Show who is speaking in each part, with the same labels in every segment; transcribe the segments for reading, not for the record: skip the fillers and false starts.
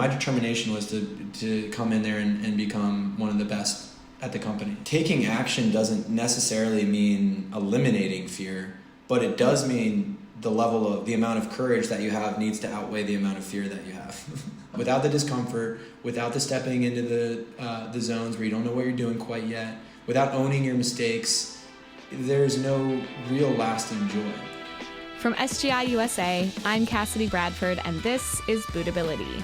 Speaker 1: My determination was to come in there and become one of the best at the company. Taking action doesn't necessarily mean eliminating fear, but it does mean the amount of courage that you have needs to outweigh the amount of fear that you have. Without the discomfort, without the stepping into the zones where you don't know what you're doing quite yet, without owning your mistakes, there's no real lasting joy.
Speaker 2: From SGI USA, I'm Cassidy Bradford, and this is Buddhability,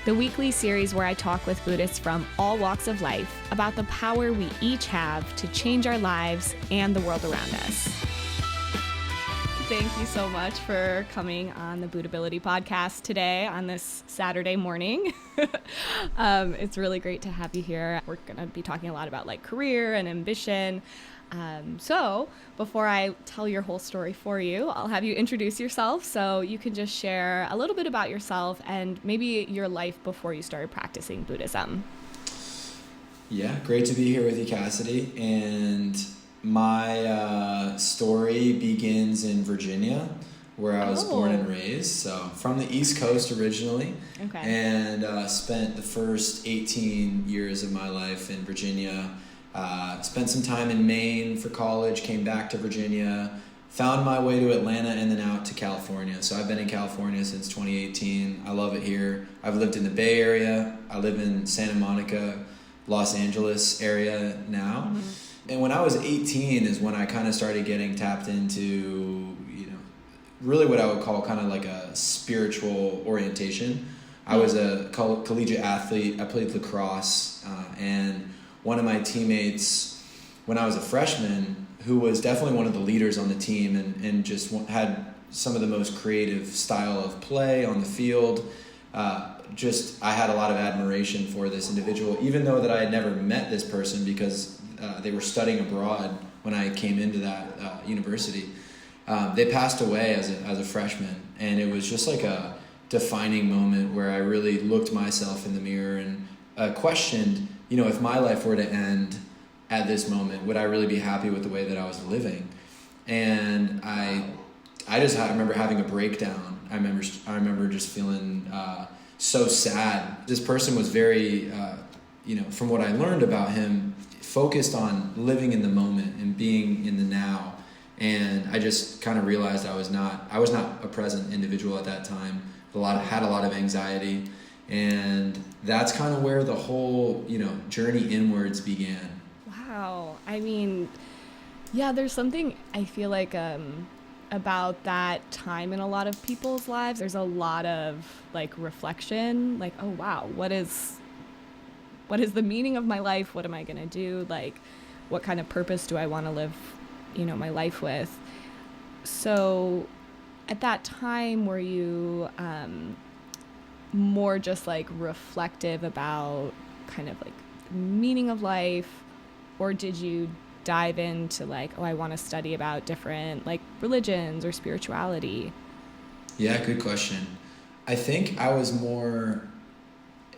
Speaker 2: the weekly series where I talk with Buddhists from all walks of life about the power we each have to change our lives and the world around us. Thank you so much for coming on the Buddhability podcast today on this Saturday morning. It's really great to have you here. We're going to be talking a lot about career and ambition. So before I tell your whole story for you, I'll have you introduce yourself so you can just share a little bit about yourself and maybe your life before you started practicing Buddhism.
Speaker 1: Yeah, great to be here with you, Cassidy. And my story begins in Virginia, where I was born and raised. So from the East Coast originally. Okay. And spent the first 18 years of my life in Virginia. Spent some time in Maine for college, came back to Virginia, found my way to Atlanta, and then out to California. So I've been in California since 2018. I love it here. I've lived in the Bay Area. I live in Santa Monica, Los Angeles area now. Mm-hmm. And when I was 18 is when I kind of started getting tapped into, really what I would call kind of like a spiritual orientation. I was a collegiate athlete. I played lacrosse, and one of my teammates when I was a freshman, who was definitely one of the leaders on the team and just had some of the most creative style of play on the field. I had a lot of admiration for this individual, even though that I had never met this person because they were studying abroad when I came into that university. They passed away as a freshman, and it was just like a defining moment where I really looked myself in the mirror and questioned, if my life were to end at this moment, would I really be happy with the way that I was living? And I remember having a breakdown. I remember just feeling so sad. This person was very, from what I learned about him, focused on living in the moment and being in the now. And I just kind of realized I was not a present individual at that time. Had a lot of anxiety. And that's kind of where the whole, journey inwards began.
Speaker 2: Wow. I mean, yeah, there's something I feel like about that time in a lot of people's lives. There's a lot of reflection, oh wow, what is the meaning of my life? What am I going to do? What kind of purpose do I want to live, my life with? So at that time, were you more just reflective about kind of meaning of life, or did you dive into I want to study about different religions or spirituality?
Speaker 1: Yeah, good question. I think I was more,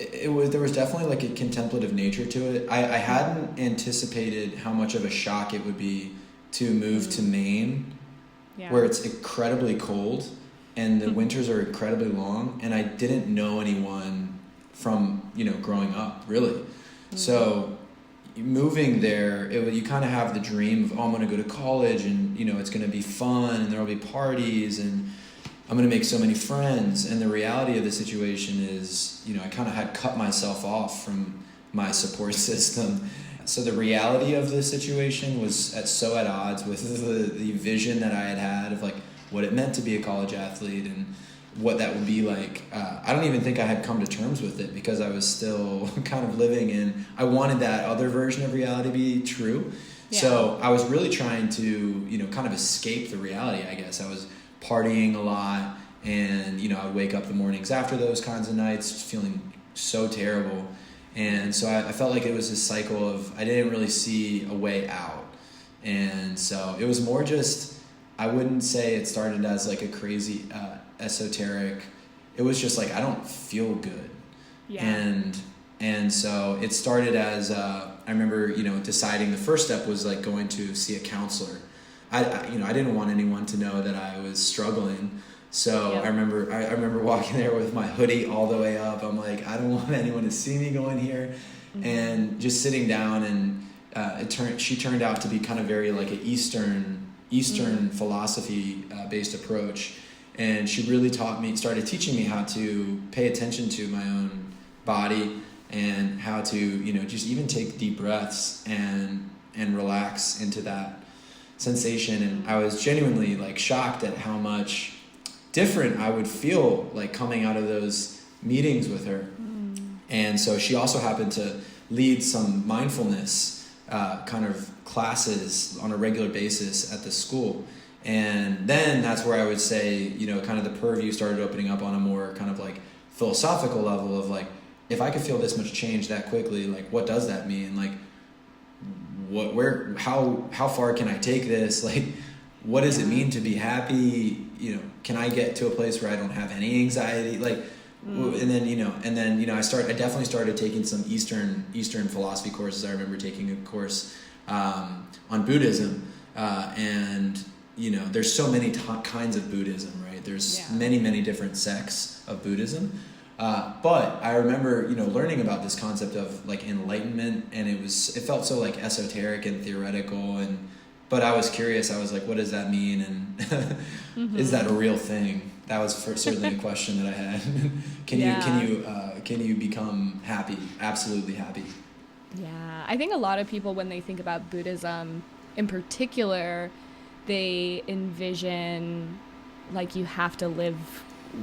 Speaker 1: there was definitely a contemplative nature to it. I hadn't anticipated how much of a shock it would be to move to Maine, where it's incredibly cold and the winters are incredibly long, and I didn't know anyone from, growing up, really. Mm-hmm. So moving there, you kind of have the dream of, I'm going to go to college and, it's going to be fun and there'll be parties and I'm going to make so many friends. And the reality of the situation is, I kind of had cut myself off from my support system. So the reality of the situation was so at odds with the vision that I had of what it meant to be a college athlete and what that would be like. I don't even think I had come to terms with it because I was still kind of living in, I wanted that other version of reality to be true. Yeah. So I was really trying to, kind of escape the reality, I guess. I was partying a lot and, I would wake up the mornings after those kinds of nights feeling so terrible. And so I felt like it was this cycle of, I didn't really see a way out. And so it was more just, I wouldn't say it started as a crazy esoteric. It was just I don't feel good. Yeah. And so it started as I remember deciding the first step was going to see a counselor. I didn't want anyone to know that I was struggling. So
Speaker 2: Yep.
Speaker 1: I remember walking there with my hoodie all the way up. I'm like, I don't want anyone to see me going here. And just sitting down, and she turned out to be kind of very like an Eastern philosophy based approach. And she really started teaching me how to pay attention to my own body and how to, you know, just even take deep breaths and relax into that sensation. And I was genuinely like shocked at how much different I would feel like coming out of those meetings with her. And so she also happened to lead some mindfulness kind of classes on a regular basis at the school. And then that's where I would say, you know, kind of the purview started opening up on a more kind of like philosophical level of like, if I could feel this much change that quickly, like what does that mean? Like how far can I take this? Like, what does it mean to be happy? You know, can I get to a place where I don't have any anxiety? Like, and then I definitely started taking some Eastern philosophy courses. I remember taking a course on Buddhism, and you know, there's so many kinds of Buddhism, right? There's many different sects of Buddhism. But I remember, you know, learning about this concept of like enlightenment, and it felt so like esoteric and theoretical, but I was curious. I was like, what does that mean? And is that a real thing? That was certainly a question that I had. Can you become happy? Absolutely happy.
Speaker 2: Yeah, I think a lot of people, when they think about Buddhism in particular, they envision like you have to live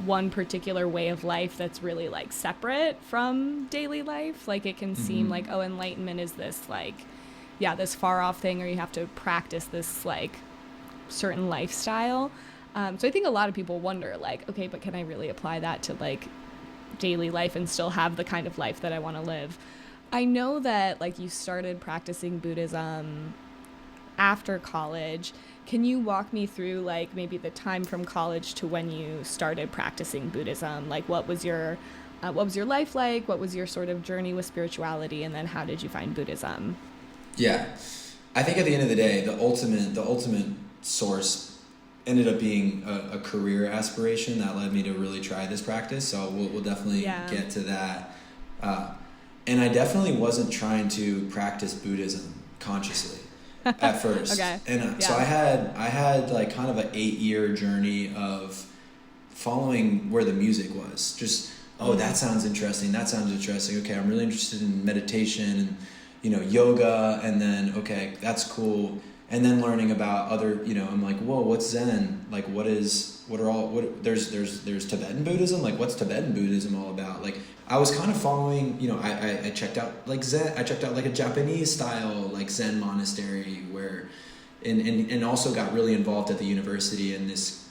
Speaker 2: one particular way of life that's really like separate from daily life. Like it can seem like, oh, enlightenment is this like, this far off thing, or you have to practice this like certain lifestyle. So I think a lot of people wonder like, okay, but can I really apply that to like daily life and still have the kind of life that I want to live? I know that like you started practicing Buddhism after college. Can you walk me through like maybe the time from college to when you started practicing Buddhism? Like what was your life like? What was your sort of journey with spirituality? And then how did you find Buddhism?
Speaker 1: Yeah, I think at the end of the day, the ultimate source ended up being a career aspiration that led me to really try this practice. So we'll definitely get to that. And I definitely wasn't trying to practice Buddhism consciously at first.
Speaker 2: Okay.
Speaker 1: And so I had like kind of an 8-year journey of following where the music was. Just, that sounds interesting. That sounds interesting. Okay, I'm really interested in meditation and, you know, yoga, and then, okay, that's cool. And then learning about other, you know, I'm like, whoa, what's Zen? Like, there's Tibetan Buddhism? Like, what's Tibetan Buddhism all about? Like, I was kind of following, you know, I checked out like Zen, I checked out like a Japanese style, like Zen monastery where, and also got really involved at the university in this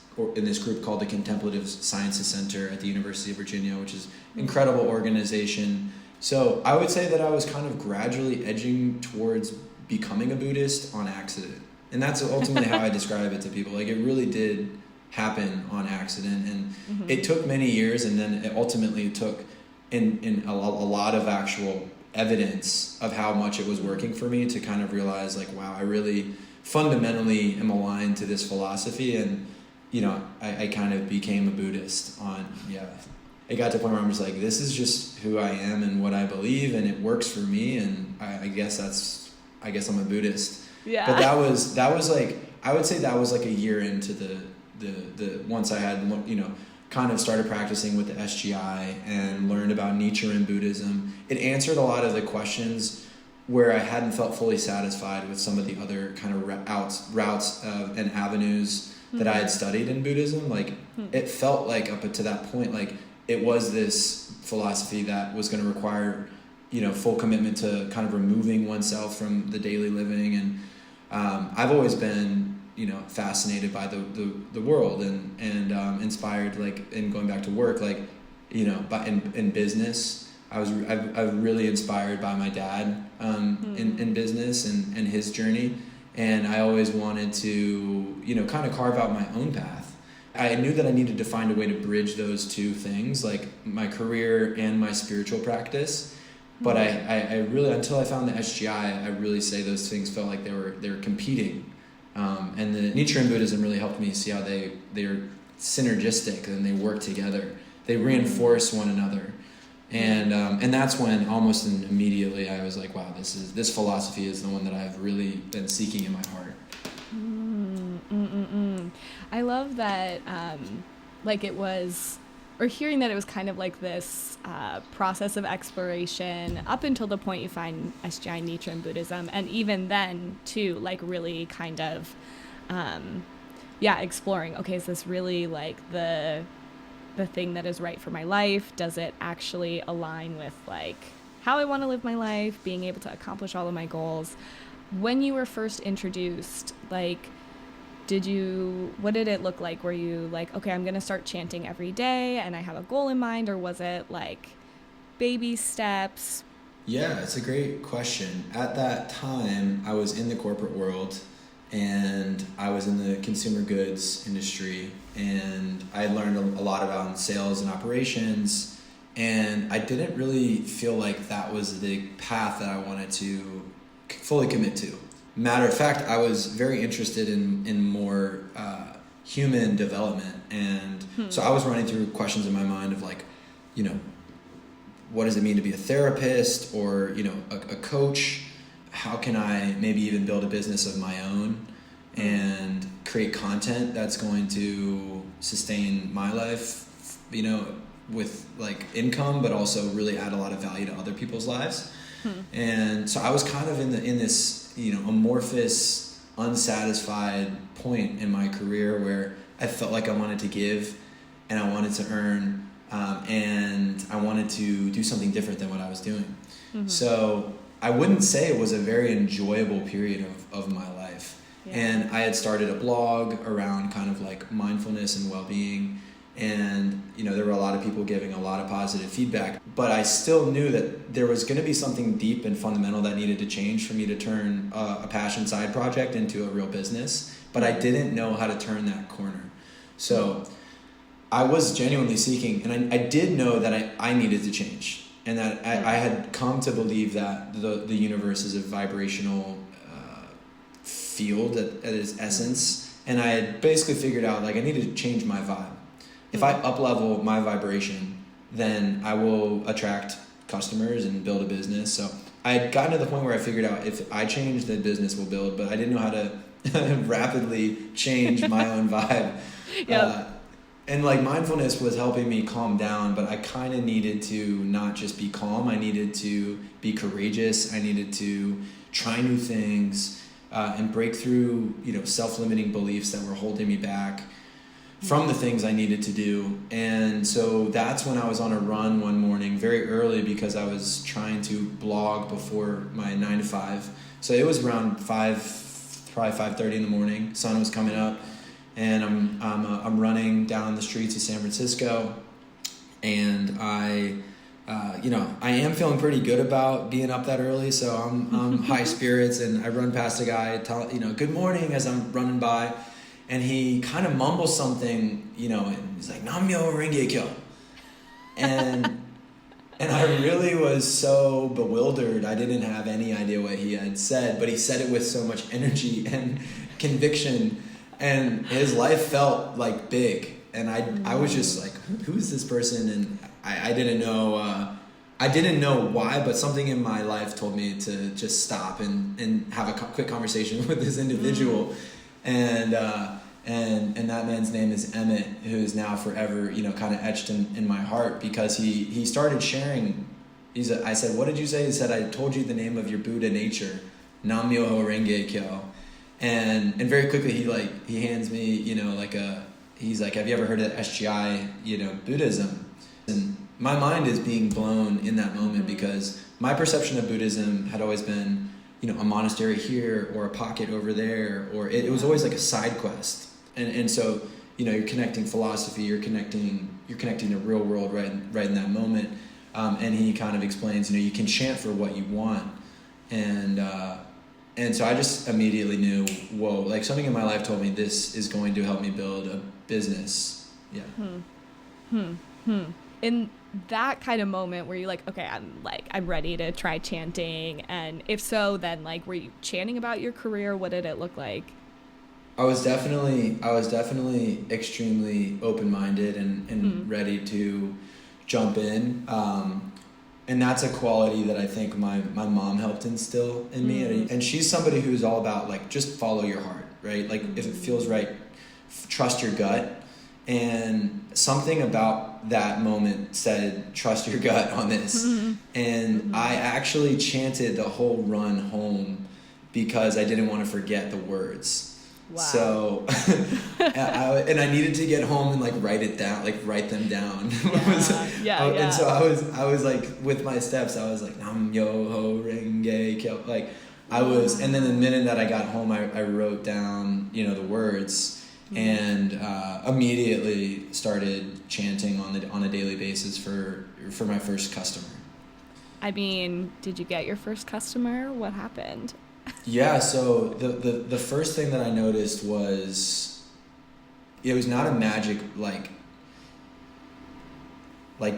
Speaker 1: group called the Contemplative Sciences Center at the University of Virginia, which is an incredible organization. So I would say that I was kind of gradually edging towards becoming a Buddhist on accident. And that's ultimately how I describe it to people. Like, it really did happen on accident. And it took many years, and then it ultimately took in a lot of actual evidence of how much it was working for me to kind of realize, like, wow, I really fundamentally am aligned to this philosophy. And, you know, I kind of became a Buddhist it got to a point where I'm just like, this is just who I am and what I believe, and it works for me, and I guess I'm a Buddhist. Yeah. But that was like, I would say that was like a year into the once I had, you know, kind of started practicing with the SGI and learned about Nichiren Buddhism. It answered a lot of the questions where I hadn't felt fully satisfied with some of the other kind of routes and avenues that I had studied in Buddhism. Like, it felt like up to that point, like, it was this philosophy that was going to require, you know, full commitment to kind of removing oneself from the daily living. And I've always been, you know, fascinated by the world and inspired, like, in going back to work, like, you know, but in business, I was really inspired by my dad in business and his journey. And I always wanted to, you know, kind of carve out my own path. I knew that I needed to find a way to bridge those two things, like my career and my spiritual practice. But I really, until I found the SGI, I really say those things felt like they were competing. And the Nichiren Buddhism really helped me see how they are synergistic and they work together. They reinforce one another. And that's when almost immediately I was like, wow, this philosophy is the one that I've really been seeking in my heart.
Speaker 2: I love that, like it was, or hearing that it was kind of like this process of exploration up until the point you find SGI Nichiren Buddhism, and even then too, like really kind of, exploring, okay, is this really like the thing that is right for my life? Does it actually align with like how I want to live my life, being able to accomplish all of my goals? When you were first introduced, like, what did it look like? Were you like, okay, I'm going to start chanting every day and I have a goal in mind? Or was it like baby steps?
Speaker 1: Yeah, it's a great question. At that time, I was in the corporate world and I was in the consumer goods industry, and I learned a lot about sales and operations, and I didn't really feel like that was the path that I wanted to fully commit to. Matter of fact, I was very interested in more human development, and so I was running through questions in my mind of like, you know, what does it mean to be a therapist or, you know, a coach? How can I maybe even build a business of my own and create content that's going to sustain my life, you know, with like income, but also really add a lot of value to other people's lives. And so I was kind of in this, you know, amorphous, unsatisfied point in my career where I felt like I wanted to give and I wanted to earn, and I wanted to do something different than what I was doing. So I wouldn't say it was a very enjoyable period of my life. Yeah. And I had started a blog around kind of like mindfulness and well-being. And, you know, there were a lot of people giving a lot of positive feedback, but I still knew that there was going to be something deep and fundamental that needed to change for me to turn a passion side project into a real business. But I didn't know how to turn that corner. So I was genuinely seeking, and I did know that I needed to change, and that I had come to believe that the universe is a vibrational field at its essence. And I had basically figured out like I needed to change my vibe. If I up-level my vibration, then I will attract customers and build a business. So I had gotten to the point where I figured out if I change, the business will build, but I didn't know how to rapidly change my own vibe. Yep. And like mindfulness was helping me calm down, but I kind of needed to not just be calm. I needed to be courageous. I needed to try new things and break through, you know, self-limiting beliefs that were holding me back from the things I needed to do. And so that's when I was on a run one morning very early because I was trying to blog before my 9 to 5. So it was around 5:30 in the morning. Sun was coming up, and I'm running down the streets of San Francisco, and I am feeling pretty good about being up that early. So I'm high spirits, and I run past a guy, good morning as I'm running by. And he kind of mumbles something, you know, and he's like, Nam-myoho-renge-kyo. And I really was so bewildered. I didn't have any idea what he had said, but he said it with so much energy and conviction. And his life felt like big. And I was just like, who is this person? And I didn't know why, but something in my life told me to just stop and have a quick conversation with this individual. And that man's name is Emmett, who is now forever, you know, kind of etched in my heart, because he started sharing. I said, what did you say? He said, I told you the name of your Buddha nature, Nam-myoho-renge-kyo. And very quickly he hands me, you know, he's like, have you ever heard of SGI, you know, Buddhism? And my mind is being blown in that moment, because my perception of Buddhism had always been, you know, a monastery here or a pocket over there, or it was always like a side quest. And so, you know, you're connecting philosophy, you're connecting the real world right in that moment. And he kind of explains, you know, you can chant for what you want. And so I just immediately knew, whoa, like something in my life told me this is going to help me build a business. Yeah.
Speaker 2: In that kind of moment where you're like, okay, I'm ready to try chanting, and if so, then like, were you chanting about your career? What did it look like?
Speaker 1: I was definitely extremely open-minded and ready to jump in. And that's a quality that I think my mom helped instill in me. And she's somebody who's all about like, just follow your heart, right? Like if it feels right, trust your gut. And something about that moment said, trust your gut on this. And I actually chanted the whole run home because I didn't want to forget the words. Wow. So, and I needed to get home and like write them down. And so I was like, with my steps, I was like, Nam-myoho-renge-kyo. Like and then the minute that I got home, I wrote down, the words and immediately started chanting on a daily basis for my first customer.
Speaker 2: I mean, did you get your first customer? What happened?
Speaker 1: Yeah, so the first thing that I noticed was it was not a magic like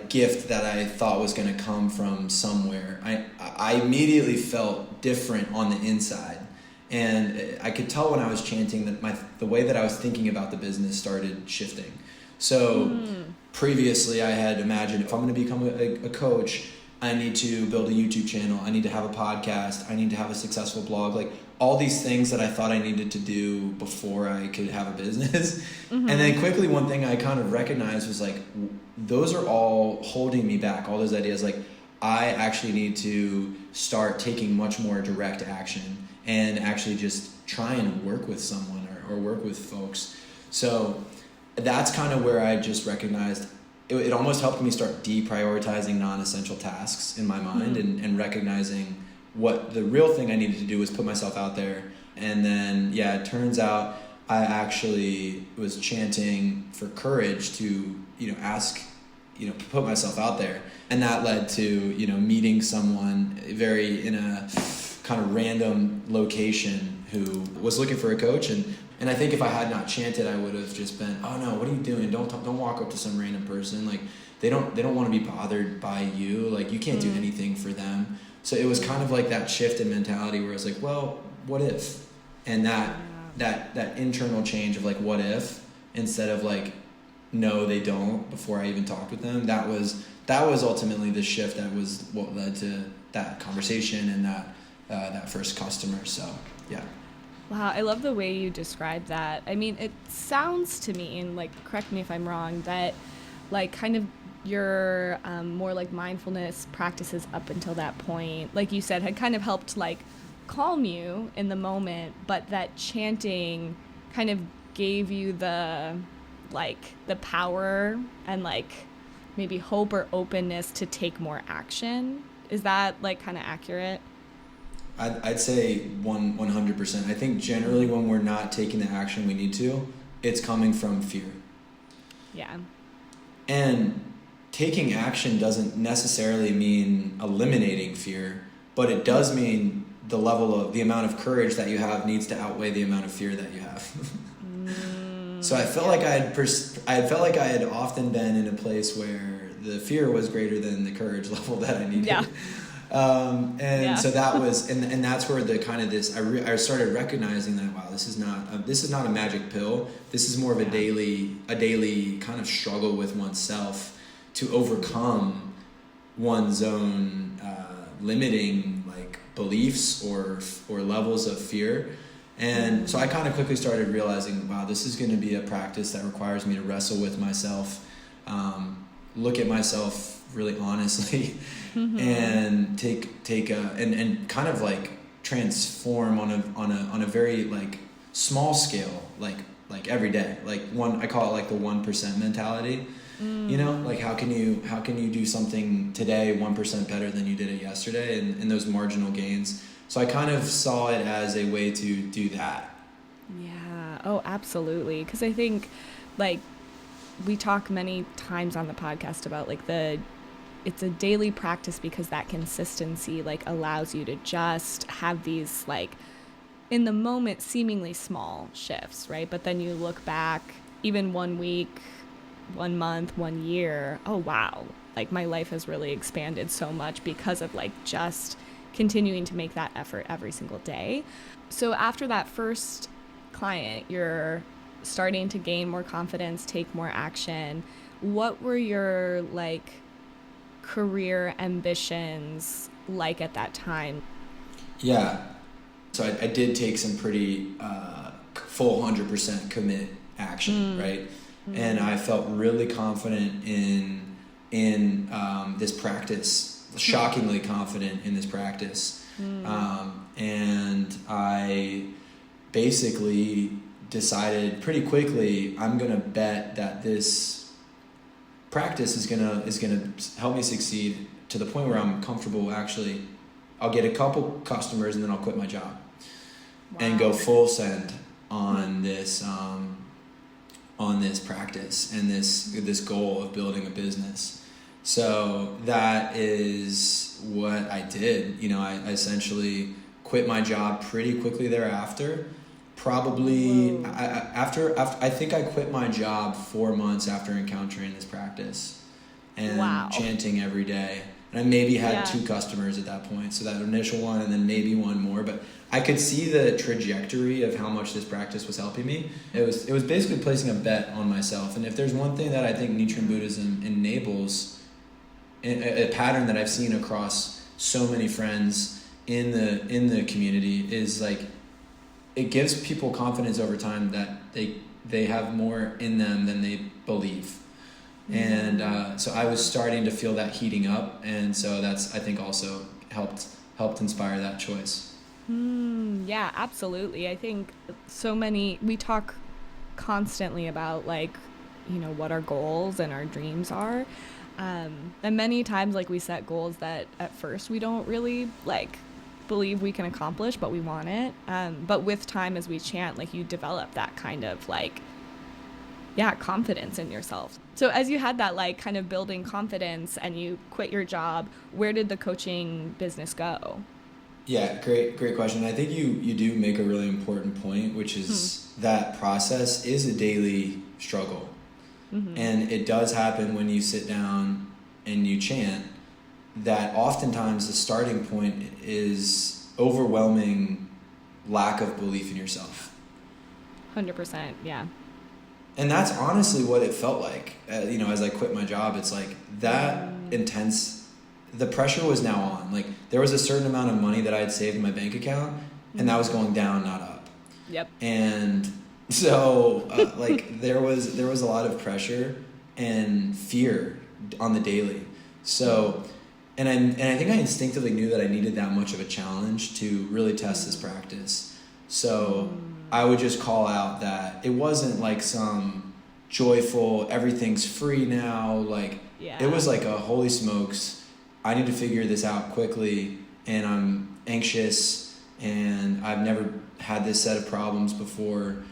Speaker 1: gift that I thought was going to come from somewhere. I immediately felt different on the inside, and I could tell when I was chanting that the way that I was thinking about the business started shifting. So previously I had imagined if I'm going to become a coach, I need to build a YouTube channel. I need to have a podcast. I need to have a successful blog. Like all these things that I thought I needed to do before I could have a business. And then quickly one thing I kind of recognized was like, those are all holding me back. All those ideas, like I actually need to start taking much more direct action and actually just try and work with someone or work with folks. So that's kind of where I just recognized it almost helped me start deprioritizing non-essential tasks in my mind and recognizing what the real thing I needed to do was put myself out there. And then, it turns out I actually was chanting for courage to, ask, put myself out there. And that led to, meeting someone in a kind of random location who was looking for a coach. And I think if I had not chanted, I would have just been, oh no, what are you doing? Don't walk up to some random person. Like they don't want to be bothered by you. Like you can't do anything for them. So it was kind of like that shift in mentality where it's like, well, what if? And that internal change of like, what if, instead of like, no, they don't, before I even talked with them. That was ultimately the shift that was what led to that conversation and that first customer. So yeah.
Speaker 2: Wow, I love the way you describe that. I mean, it sounds to me, and like, correct me if I'm wrong, that like kind of your more like mindfulness practices up until that point, like you said, had kind of helped like calm you in the moment, but that chanting kind of gave you the power and like maybe hope or openness to take more action. Is that like kind of accurate?
Speaker 1: I'd say 100%. I think generally when we're not taking the action we need to, it's coming from fear.
Speaker 2: Yeah.
Speaker 1: And taking action doesn't necessarily mean eliminating fear, but it does mean the amount of courage that you have needs to outweigh the amount of fear that you have. So I felt like I felt like I had often been in a place where the fear was greater than the courage level that I needed. Yeah. So that was, and that's where the kind of this, I started recognizing that, wow, this is not a magic pill. This is more of a daily kind of struggle with oneself to overcome one's own, limiting like beliefs or levels of fear. And so I kind of quickly started realizing, wow, this is going to be a practice that requires me to wrestle with myself, look at myself really honestly, and and kind of like transform on a very like small scale, like every day, I call it like the 1% mentality. Like how can you do something today 1% better than you did it yesterday, and those marginal gains. So I kind of saw it as a way to do that.
Speaker 2: Yeah. Oh, absolutely. Because I think like we talk many times on the podcast about like it's a daily practice, because that consistency like allows you to just have these like in the moment seemingly small shifts, right? But then you look back even 1 week, 1 month, 1 year, oh wow, like my life has really expanded so much because of like just continuing to make that effort every single day. So after that first client, you're starting to gain more confidence, take more action. What were your like career ambitions like at that time?
Speaker 1: Yeah. So I did take some pretty full 100% commit action, right? And I felt really confident in this practice, shockingly confident in this practice. And I basically decided pretty quickly, I'm gonna bet that this practice is gonna help me succeed to the point where I'm comfortable. Actually, I'll get a couple customers and then I'll quit my job and go full send on this practice and this goal of building a business. So that is what I did. I essentially quit my job pretty quickly thereafter. Probably I think I quit my job 4 months after encountering this practice and chanting every day. And I maybe had 2 customers at that point. So that initial one and then maybe one more, but I could see the trajectory of how much this practice was helping me. It was basically placing a bet on myself. And if there's one thing that I think Nichiren Buddhism enables, a pattern that I've seen across so many friends in the community, is like it gives people confidence over time that they have more in them than they believe. And so I was starting to feel that heating up, and so that's, I think, also helped inspire that choice.
Speaker 2: Yeah, absolutely. I think we talk constantly about like, what our goals and our dreams are. And many times like we set goals that at first we don't really like believe we can accomplish, but we want it. But with time, as we chant, like you develop that kind of like, confidence in yourself. So as you had that like kind of building confidence and you quit your job, where did the coaching business go?
Speaker 1: Yeah, great question. I think you do make a really important point, which is that process is a daily struggle. And it does happen when you sit down and you chant, that oftentimes the starting point is overwhelming lack of belief in yourself.
Speaker 2: 100%, yeah.
Speaker 1: And that's honestly what it felt like. As I quit my job, it's like that intense. The pressure was now on. Like there was a certain amount of money that I had saved in my bank account, and that was going down, not up.
Speaker 2: Yep.
Speaker 1: And so, like there was a lot of pressure and fear on the daily. So, and I think I instinctively knew that I needed that much of a challenge to really test this practice. So I would just call out that it wasn't like some joyful, everything's free now. Like it was like a holy smokes, I need to figure this out quickly, and I'm anxious, and I've never had this set of problems before.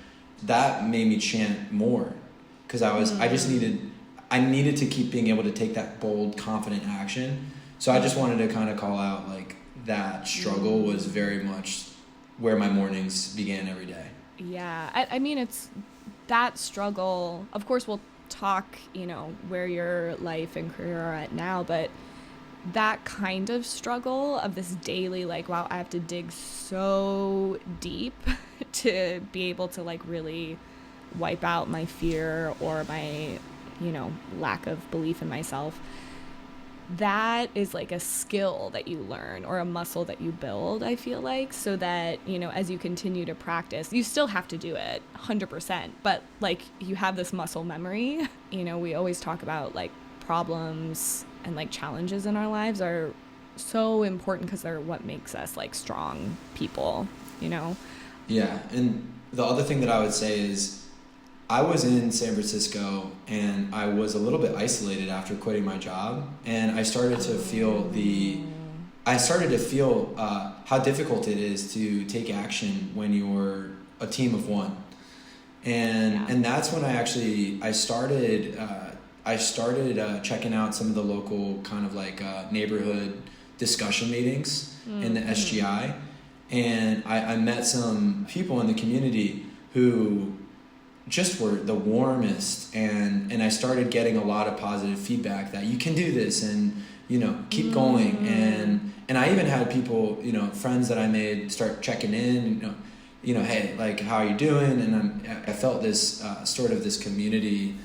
Speaker 1: That made me chant more, because I needed to keep being able to take that bold, confident action. So I just wanted to kind of call out like that struggle was very much where my mornings began every day.
Speaker 2: Yeah, I mean, it's that struggle. Of course, we'll talk, where your life and career are at now, but that kind of struggle of this daily, like, wow, I have to dig so deep to be able to like really wipe out my fear or my, lack of belief in myself. That is like a skill that you learn or a muscle that you build, I feel like, so that, as you continue to practice, you still have to do it 100%, but like you have this muscle memory. We always talk about like problems and like challenges in our lives are so important because they're what makes us like strong people,
Speaker 1: Yeah, and the other thing that I would say is I was in San Francisco and I was a little bit isolated after quitting my job, and I started to feel how difficult it is to take action when you're a team of one, and that's when I started checking out some of the local kind of like neighborhood discussion meetings in the SGI, and I met some people in the community who just were the warmest, and I started getting a lot of positive feedback that you can do this and keep going, and I even had people, friends that I made, start checking in, hey, like, how are you doing? And I felt this sort of this community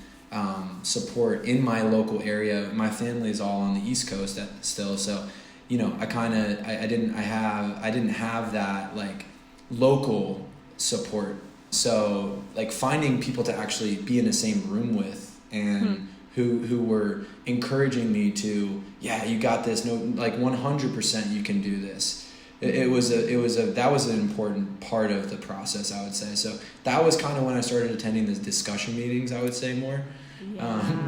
Speaker 1: support in my local area. My family is all on the East Coast still, so I didn't have that like local support. So like finding people to actually be in the same room with and who were encouraging me to, yeah, you got this, no, like 100% you can do this. That was an important part of the process, I would say. So that was kind of when I started attending the discussion meetings, I would say more.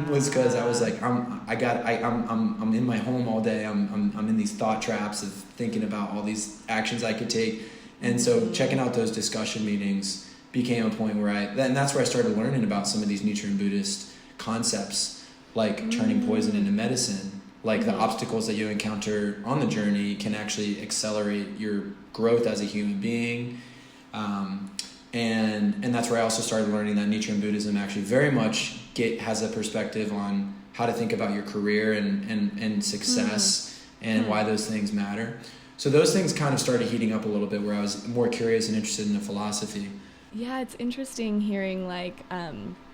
Speaker 1: Was because I was like, I'm in my home all day. I'm in these thought traps of thinking about all these actions I could take, and so checking out those discussion meetings became a point where and that's where I started learning about some of these Nichiren Buddhist concepts, like turning poison into medicine, like the obstacles that you encounter on the journey can actually accelerate your growth as a human being. And that's where I also started learning that Nichiren Buddhism actually very much has a perspective on how to think about your career and success and why those things matter. So those things kind of started heating up a little bit where I was more curious and interested in the philosophy.
Speaker 2: Yeah, it's interesting hearing like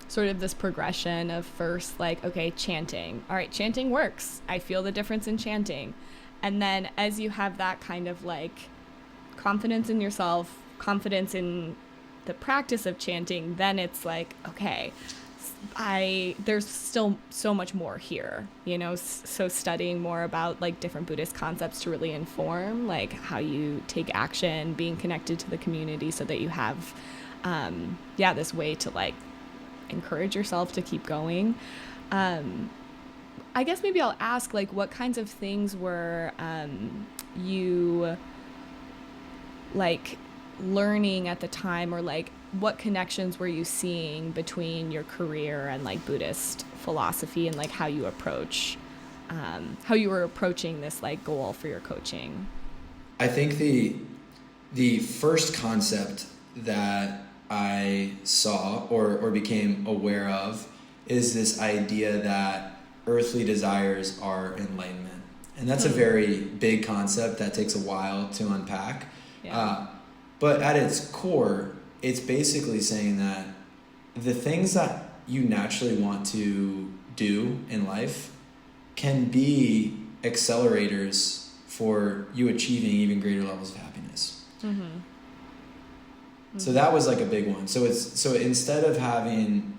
Speaker 2: sort of this progression of first like, okay, chanting. All right, chanting works. I feel the difference in chanting. And then as you have that kind of like confidence in yourself, confidence in the practice of chanting, then it's like, okay, there's still so much more here, so studying more about like different Buddhist concepts to really inform like how you take action, being connected to the community so that you have this way to like encourage yourself to keep going. I guess maybe I'll ask like what kinds of things were you like learning at the time, or like what connections were you seeing between your career and like Buddhist philosophy, and like how you were approaching this like goal for your coaching?
Speaker 1: I think the first concept that I saw or became aware of is this idea that earthly desires are enlightenment. And that's a very big concept that takes a while to unpack. Yeah. But at its core, it's basically saying that the things that you naturally want to do in life can be accelerators for you achieving even greater levels of happiness. So that was like a big one. So instead of having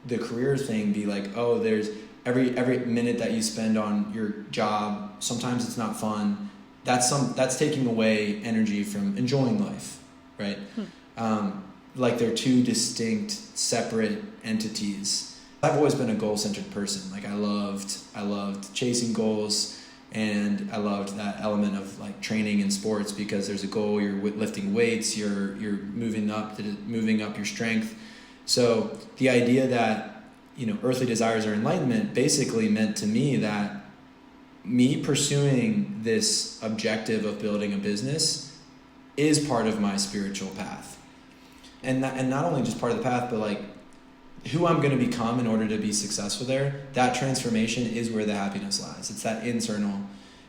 Speaker 1: the career thing be like, oh, there's every minute that you spend on your job, sometimes it's not fun. That's taking away energy from enjoying life. Right? Like they're two distinct, separate entities. I've always been a goal-centered person. Like I loved chasing goals, and I loved that element of like training in sports because there's a goal. You're lifting weights. You're moving up your strength. So the idea that earthly desires are enlightenment basically meant to me that me pursuing this objective of building a business is part of my spiritual path, and not only just part of the path, but like who I'm going to become in order to be successful there. That transformation is where the happiness lies. It's that internal.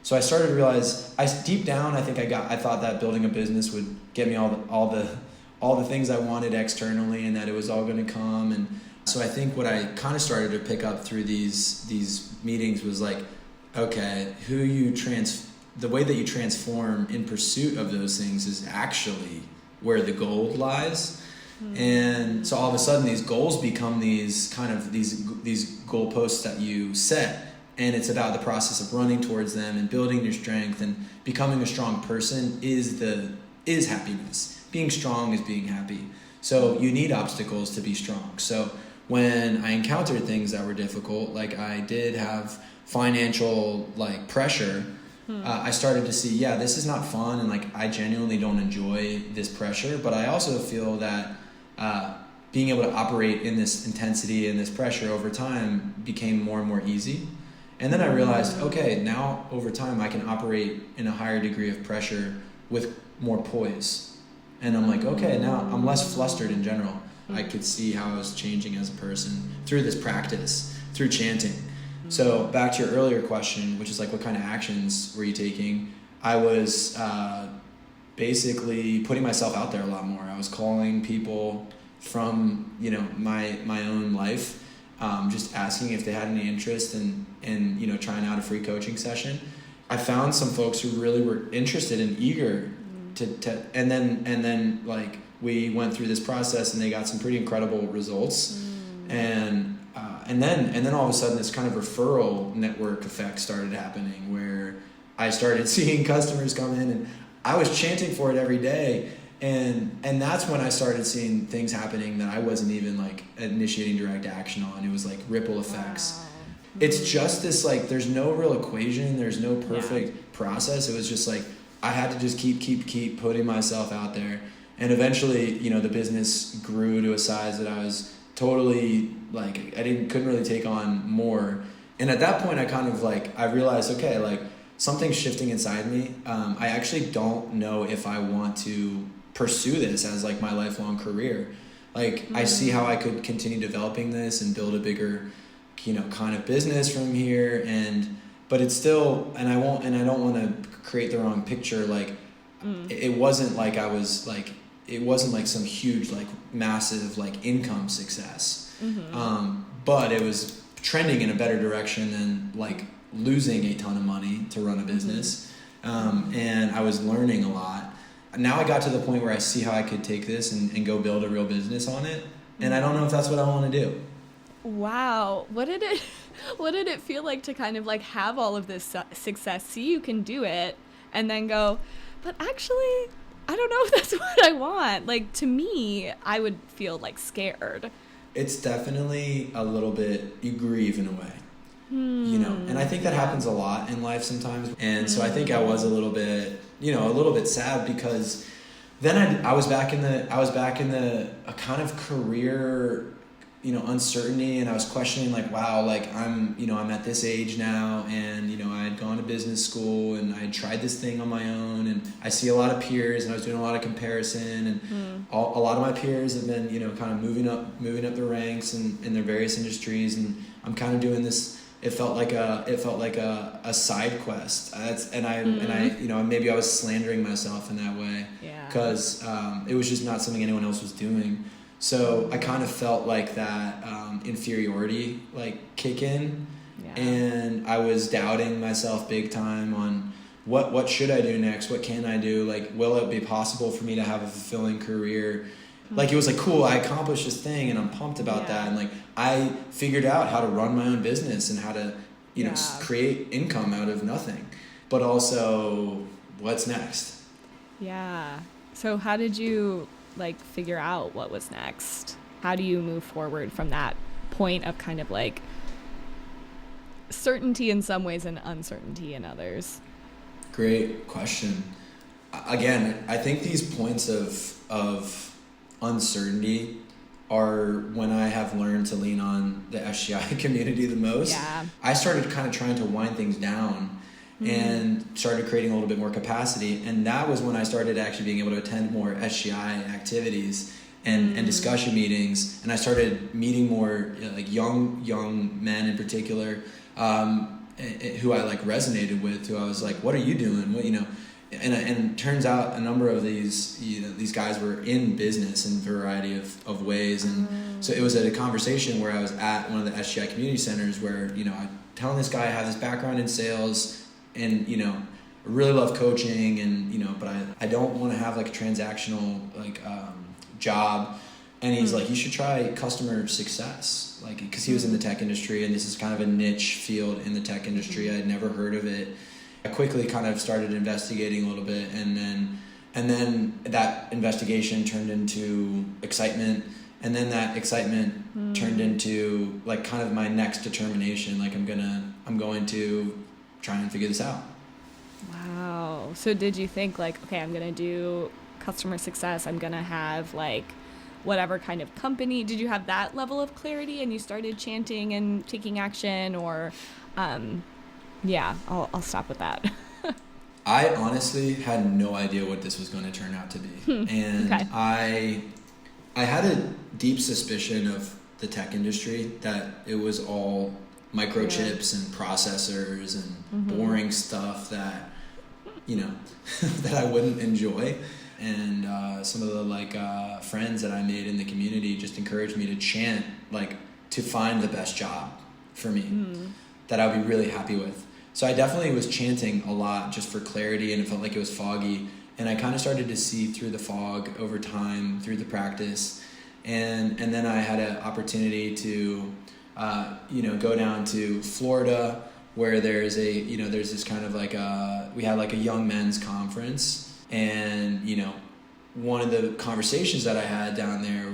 Speaker 1: So I started to realize, deep down, I thought that building a business would get me all the things I wanted externally, and that it was all going to come. And so I think what I kind of started to pick up through these meetings was like, okay, the way that you transform in pursuit of those things is actually where the gold lies. And so all of a sudden these goals become these goalposts that you set, and it's about the process of running towards them and building your strength, and becoming a strong person is happiness. Being strong is being happy. So you need obstacles to be strong. So when I encountered things that were difficult, like I did have financial like pressure, I started to see, this is not fun, and like I genuinely don't enjoy this pressure, but I also feel that being able to operate in this intensity and this pressure over time became more and more easy. And then I realized, okay, now over time I can operate in a higher degree of pressure with more poise. And I'm like, okay, now I'm less flustered in general. I could see how I was changing as a person through this practice, through chanting. So back to your earlier question, which is like, what kind of actions were you taking? I was basically putting myself out there a lot more. I was calling people from, you know, my own life, just asking if they had any interest in you know, trying out a free coaching session. I found some folks who really were interested and eager to and then like we went through this process and they got some pretty incredible results. And then all of a sudden this kind of referral network effect started happening where I started seeing customers come in and I was chanting for it every day. And that's when I started seeing things happening that I wasn't even like initiating direct action on. It was like ripple effects. Wow. It's just this, like, there's no real equation. There's no perfect process. It was just like, I had to just keep putting myself out there. And eventually, you know, the business grew to a size that I was totally like, couldn't really take on more. And at that point I kind of like, I realized, okay, like something's shifting inside me. I actually don't know if I want to pursue this as like my lifelong career. Like I see how I could continue developing this and build a bigger, you know, kind of business from here. But it's still, and I don't want to create the wrong picture. Like it wasn't like I was like, it wasn't like some huge, like massive, like income success. But it was trending in a better direction than like losing a ton of money to run a business. And I was learning a lot. Now I got to the point where I see how I could take this and go build a real business on it. And I don't know if that's what I want to do.
Speaker 2: Wow. What did it feel like to kind of like have all of this success, see you can do it, and then go, but actually, I don't know if that's what I want. Like, to me, I would feel like scared. It's
Speaker 1: definitely a little bit, you grieve in a way. You know, and I think that happens a lot in life sometimes. And so I think I was a little bit sad because then I was back in the a kind of career, you know, uncertainty, and I was questioning like, wow, like I'm at this age now, and you know, I had gone to business school and I had tried this thing on my own, and I see a lot of peers, and I was doing a lot of comparison, and a lot of my peers have been, you know, kind of moving up the ranks in their various industries, and I'm kind of doing this. It felt like a side quest. And I you know, maybe I was slandering myself in that way because it was just not something anyone else was doing. So I kind of felt like that inferiority like kick in, and I was doubting myself big time on what should I do next? What can I do? Like, will it be possible for me to have a fulfilling career? Like, it was like, cool, I accomplished this thing and I'm pumped about that. And like, I figured out how to run my own business and how to, you know, create income out of nothing. But also, what's next?
Speaker 2: Yeah. So how did you like figure out what was next? How do you move forward from that point of kind of like certainty in some ways and uncertainty in others?
Speaker 1: Great question. Again, I think these points of uncertainty are when I have learned to lean on the SGI community the most. I started kind of trying to wind things down and started creating a little bit more capacity, and that was when I started actually being able to attend more SGI activities and discussion meetings, and I started meeting more, you know, like young men in particular, who I like resonated with, who I was like, what are you doing? What, you know, and turns out a number of these, you know, these guys were in business in a variety of ways. And so it was at a conversation where I was at one of the SGI community centers where, you know, I'm telling this guy I have this background in sales and, you know, I really love coaching and, you know, but I don't want to have like a transactional like job. And he's like, you should try customer success. Like, cause he was in the tech industry and this is kind of a niche field in the tech industry. I had never heard of it. I quickly kind of started investigating a little bit, and then that investigation turned into excitement, and then that excitement turned into like kind of my next determination. Like I'm going to try and figure this out.
Speaker 2: Wow. So did you think like, okay, I'm gonna do customer success. I'm gonna have like whatever kind of company. Did you have that level of clarity and you started chanting and taking action, or? Yeah, I'll stop with that.
Speaker 1: I honestly had no idea what this was going to turn out to be. And okay. I had a deep suspicion of the tech industry, that it was all microchips and processors and boring stuff that, you know, that I wouldn't enjoy. And some of the friends that I made in the community just encouraged me to chant, like to find the best job for me that I would be really happy with. So I definitely was chanting a lot just for clarity, and it felt like it was foggy. And I kind of started to see through the fog over time, through the practice. And then I had an opportunity to, go down to Florida, where there's this kind of we had like a young men's conference. And, one of the conversations that I had down there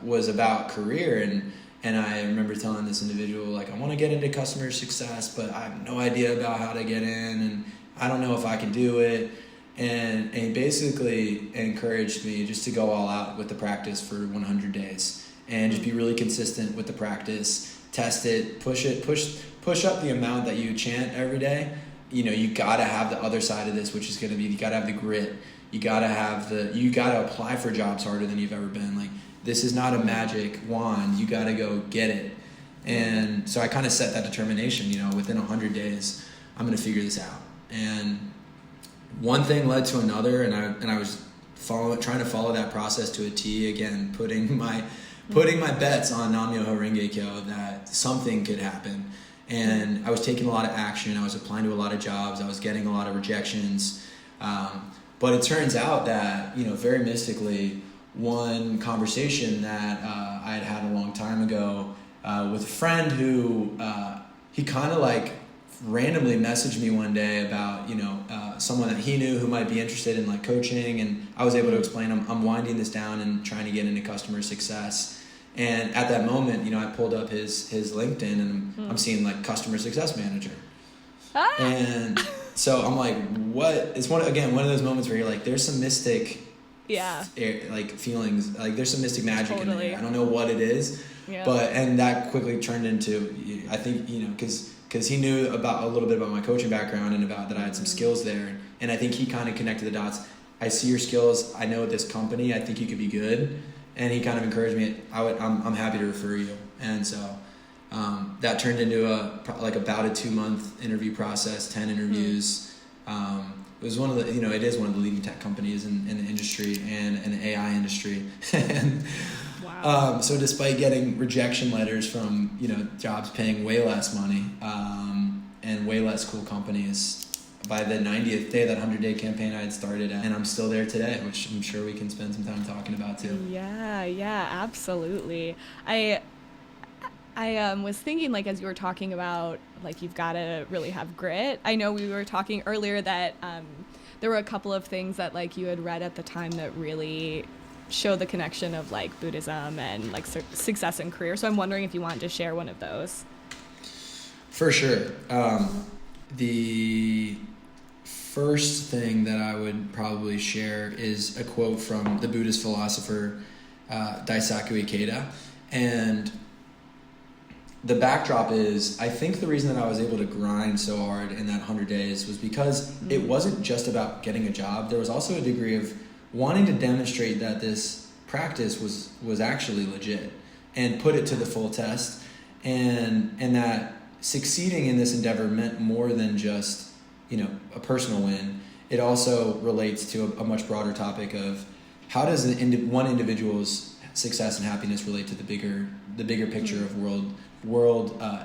Speaker 1: was about career. And I remember telling this individual, like, I want to get into customer success, but I have no idea about how to get in, and I don't know if I can do it. And he basically encouraged me just to go all out with the practice for 100 days and just be really consistent with the practice, test it, push up the amount that you chant every day. You got to have the other side of this, which is going to be, you got to have the grit. You got to apply for jobs harder than you've ever been. Like, this is not a magic wand. You got to go get it. And so I kind of set that determination, within 100 days, I'm going to figure this out. And one thing led to another, and I was trying to follow that process to a T, again, putting my bets on Nam-myoho-renge-kyo that something could happen. And I was taking a lot of action. I was applying to a lot of jobs. I was getting a lot of rejections. But it turns out that, very mystically, one conversation that I had a long time ago with a friend who he kind of randomly messaged me one day about someone that he knew who might be interested in coaching, and I was able to explain I'm winding this down and trying to get into customer success. And at that moment, I pulled up his LinkedIn, and I'm seeing customer success manager. And so I'm like, what? It's one of those moments where you're like, there's some mystic feelings, there's some mystic magic in there. I don't know what it is, and that quickly turned into, I think, because he knew a little bit about my coaching background and about that I had some skills there, and I think he kind of connected the dots. I see your skills. I know this company. I think you could be good, and he kind of encouraged me. I'm happy to refer you, and so that turned into about a 2-month interview process, 10 interviews. It was one of the, it is one of the leading tech companies in the industry and in the AI industry. And
Speaker 2: wow.
Speaker 1: So despite getting rejection letters from, jobs paying way less money and way less cool companies, by the 90th day, that 100-day campaign I had started at, and I'm still there today, which I'm sure we can spend some time talking about too.
Speaker 2: Yeah, absolutely. I was thinking, as you were talking about, you've got to really have grit. I know we were talking earlier that there were a couple of things that, you had read at the time that really show the connection of, Buddhism and, success and career. So I'm wondering if you wanted to share one of those.
Speaker 1: For sure. The first thing that I would probably share is a quote from the Buddhist philosopher Daishonin Ikeda. And the backdrop is, I think the reason that I was able to grind so hard in that 100 days was because it wasn't just about getting a job. There was also a degree of wanting to demonstrate that this practice was actually legit and put it to the full test, and that succeeding in this endeavor meant more than just, a personal win. It also relates to a much broader topic of how does one individual's success and happiness relate to the bigger picture of world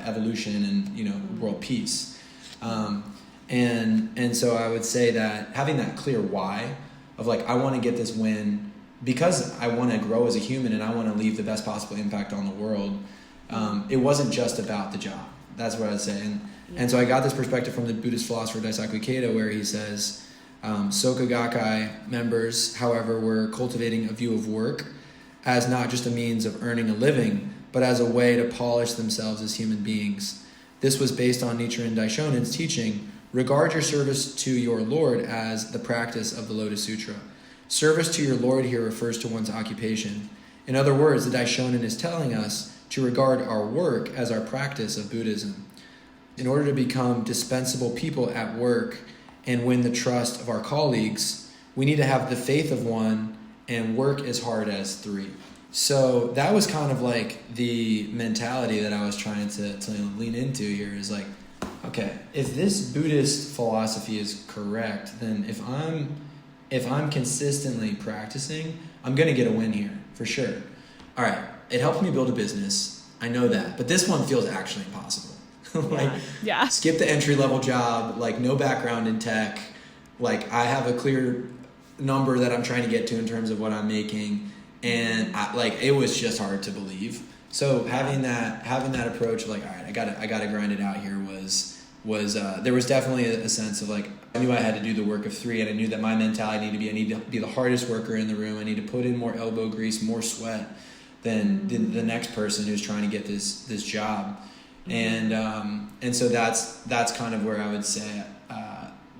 Speaker 1: evolution and world peace, and so I would say that having that clear why of I want to get this win because I want to grow as a human and I want to leave the best possible impact on the world. It wasn't just about the job. That's what I'd say. And so I got this perspective from the Buddhist philosopher Daishonin Ikeda, where he says, Soka Gakkai members, however, were cultivating a view of work as not just a means of earning a living, but as a way to polish themselves as human beings. This was based on Nichiren Daishonin's teaching, regard your service to your Lord as the practice of the Lotus Sutra. Service to your Lord here refers to one's occupation. In other words, the Daishonin is telling us to regard our work as our practice of Buddhism. In order to become dispensable people at work and win the trust of our colleagues, we need to have the faith of one and work as hard as 3. So that was kind of the mentality that I was trying to lean into here is okay, if this Buddhist philosophy is correct, then if I'm consistently practicing, I'm going to get a win here for sure. All right, it helped me build a business. I know that, but this one feels actually impossible. Like,
Speaker 2: yeah.
Speaker 1: Skip the entry level job, like no background in tech. Like I have a clear number that I'm trying to get to in terms of what I'm making, and it was just hard to believe. So having that approach of like, all right, I gotta grind it out here was there was definitely a sense of like, I knew I had to do the work of three, and I knew that my mentality I need to be the hardest worker in the room. I need to put in more elbow grease, more sweat than the next person who's trying to get this job. And so that's kind of where I would say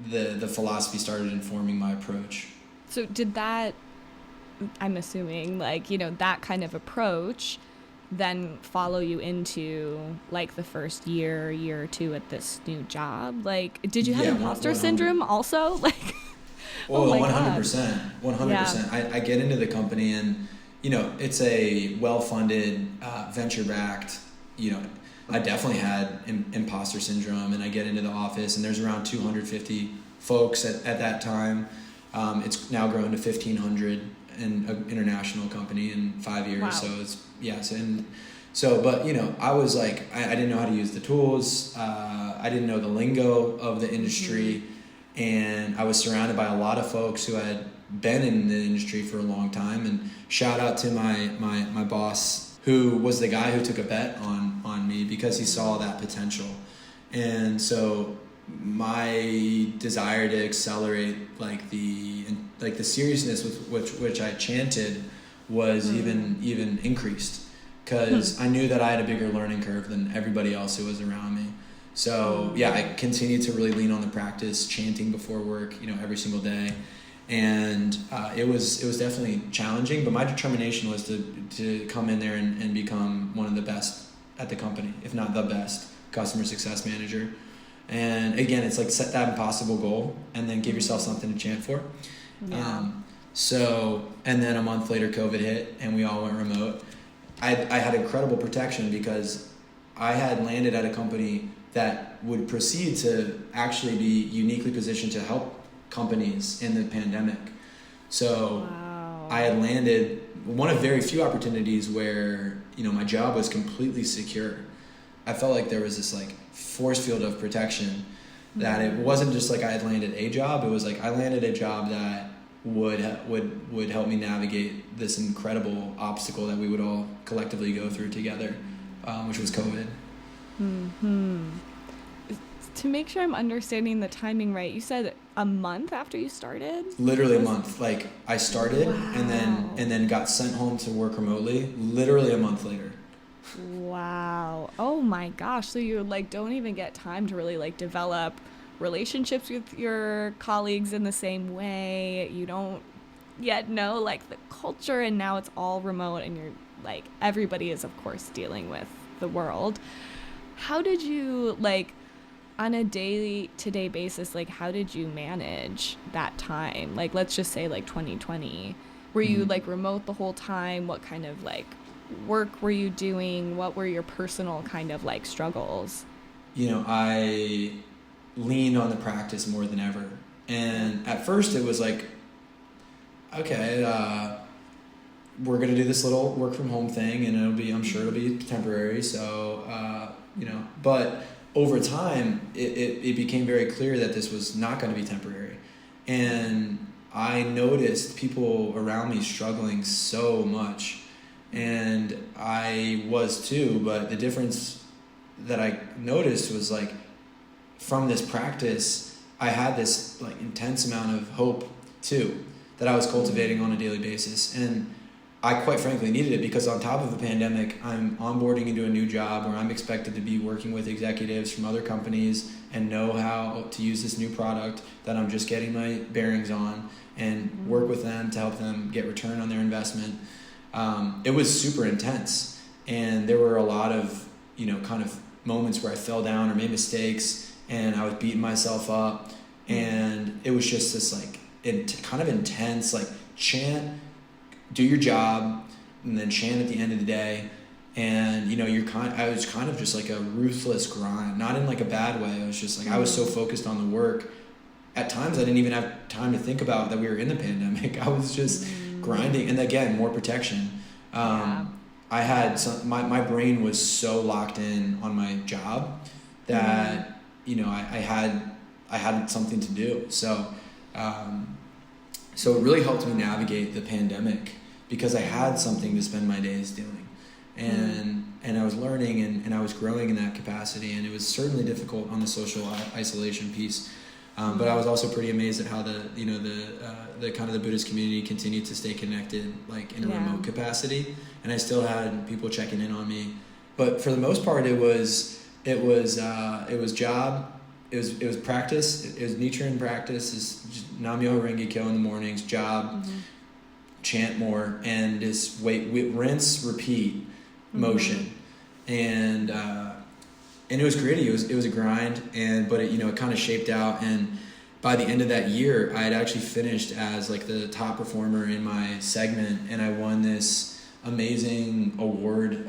Speaker 1: the philosophy started informing my approach.
Speaker 2: So did that, I'm assuming, like, you know, that kind of approach then follow you into like the first year or two at this new job? Like, did you have imposter syndrome also? Like,
Speaker 1: oh, 100%. 100%. Yeah. I get into the company, and, you know, it's a well-funded, venture-backed, you know, I definitely had imposter syndrome, and I get into the office, and there's around 250 folks at that time. It's now grown to 1,500 in an international company in 5 years. Wow. So it's, yes. And so, but, you know, I was like, I didn't know how to use the tools. I didn't know the lingo of the industry. Mm-hmm. And I was surrounded by a lot of folks who had been in the industry for a long time. And shout out to my boss, who was the guy who took a bet on me because he saw that potential. And so my desire to accelerate like the seriousness with which I chanted was even increased, because I knew that I had a bigger learning curve than everybody else who was around me. So yeah, I continued to really lean on the practice, chanting before work, you know, every single day. And it was definitely challenging, but my determination was to come in there and become one of the best at the company, if not the best customer success manager. And again, it's like set that impossible goal and then give yourself something to chant for. Yeah. And then a month later, COVID hit and we all went remote. I had incredible protection because I had landed at a company that would proceed to actually be uniquely positioned to help companies in the pandemic. So wow. I had landed one of very few opportunities where, you know, my job was completely secure. I felt like there was this like force field of protection, that it wasn't just like I had landed a job. It was like I landed a job that would help me navigate this incredible obstacle that we would all collectively go through together, which was COVID.
Speaker 2: Mm-hmm. To make sure I'm understanding the timing right, you said a month after you started?
Speaker 1: Literally a month. Like I started wow. and then got sent home to work remotely literally a month later.
Speaker 2: Wow. Oh my gosh. So you like don't even get time to really like develop relationships with your colleagues in the same way. You don't yet know like the culture, and now it's all remote and you're like everybody is of course dealing with the world. How did you like on a day-to-day basis, like how did you manage that time? Like let's just say like 2020. Were you like remote the whole time? What kind of like work were you doing? What were your personal kind of like struggles? You know,
Speaker 1: I leaned on the practice more than ever. And at first it was like, okay, we're going to do this little work from home thing and I'm sure it'll be temporary. So, you know, but over time it became very clear that this was not going to be temporary. And I noticed people around me struggling so much. And I was too, but the difference that I noticed was like from this practice, I had this like intense amount of hope too that I was cultivating on a daily basis. And I quite frankly needed it because on top of a pandemic, I'm onboarding into a new job where I'm expected to be working with executives from other companies and know how to use this new product that I'm just getting my bearings on and work with them to help them get return on their investment. It was super intense, and there were a lot of, you know, kind of moments where I fell down or made mistakes and I was beating myself up, and it was just this like kind of intense, like chant, do your job, and then chant at the end of the day. And, I was kind of just like a ruthless grind, not in like a bad way. It was just like, I was so focused on the work. At times I didn't even have time to think about that we were in the pandemic. I was just grinding. And again, more protection. I had my brain was so locked in on my job that, I had something to do. So it really helped me navigate the pandemic because I had something to spend my days doing. And I was learning and I was growing in that capacity, and it was certainly difficult on the social isolation piece. But I was also pretty amazed at how the kind of the Buddhist community continued to stay connected, like in a remote capacity. And I still had people checking in on me, but for the most part, it was job. It was practice. It was Nichiren practice. Is Nam-myoho-renge-kyo in the mornings. Job, chant more, and just rinse, repeat, motion, and it was gritty. It was a grind, but it kind of shaped out. And by the end of that year, I had actually finished as like the top performer in my segment, and I won this amazing award,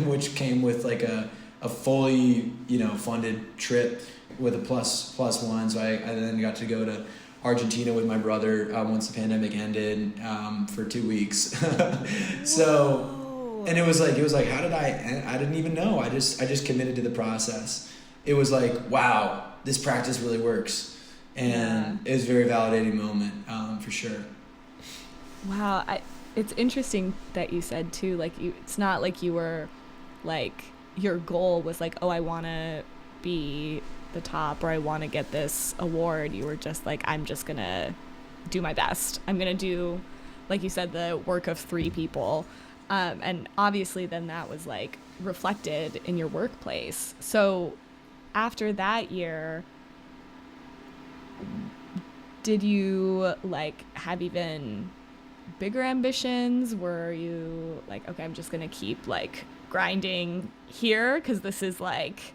Speaker 1: which came with like a fully funded trip with a plus one. So I then got to go to Argentina with my brother once the pandemic ended for 2 weeks. So. And it was like, how did I didn't even know. I just committed to the process. It was like, wow, this practice really works. And it was a very validating moment, for sure.
Speaker 2: Wow. It's interesting that you said too, like it's not like you were like, your goal was like, oh, I want to be the top, or I want to get this award. You were just like, I'm just going to do my best. I'm going to do, like you said, the work of 3 people. And obviously then that was like reflected in your workplace. So after that year, did you like have even bigger ambitions? Were you like, okay, I'm just going to keep like grinding here because this is like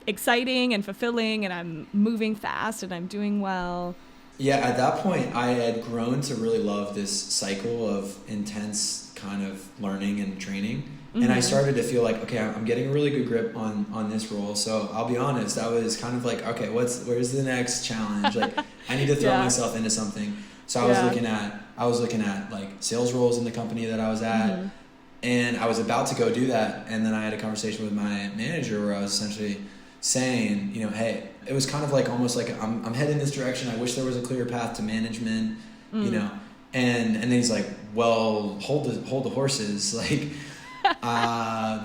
Speaker 2: exciting and fulfilling and I'm moving fast and I'm doing well?
Speaker 1: Yeah, at that point I had grown to really love this cycle of intense kind of learning and training. And I started to feel like, okay, I'm getting a really good grip on this role. So I'll be honest, I was kind of like, okay, where's the next challenge? Like I need to throw myself into something. So I was looking at like sales roles in the company that I was at, and I was about to go do that. And then I had a conversation with my manager where I was essentially saying, hey, it was kind of like almost like I'm heading this direction. I wish there was a clear path to management, And then he's like, well, hold the horses. Like,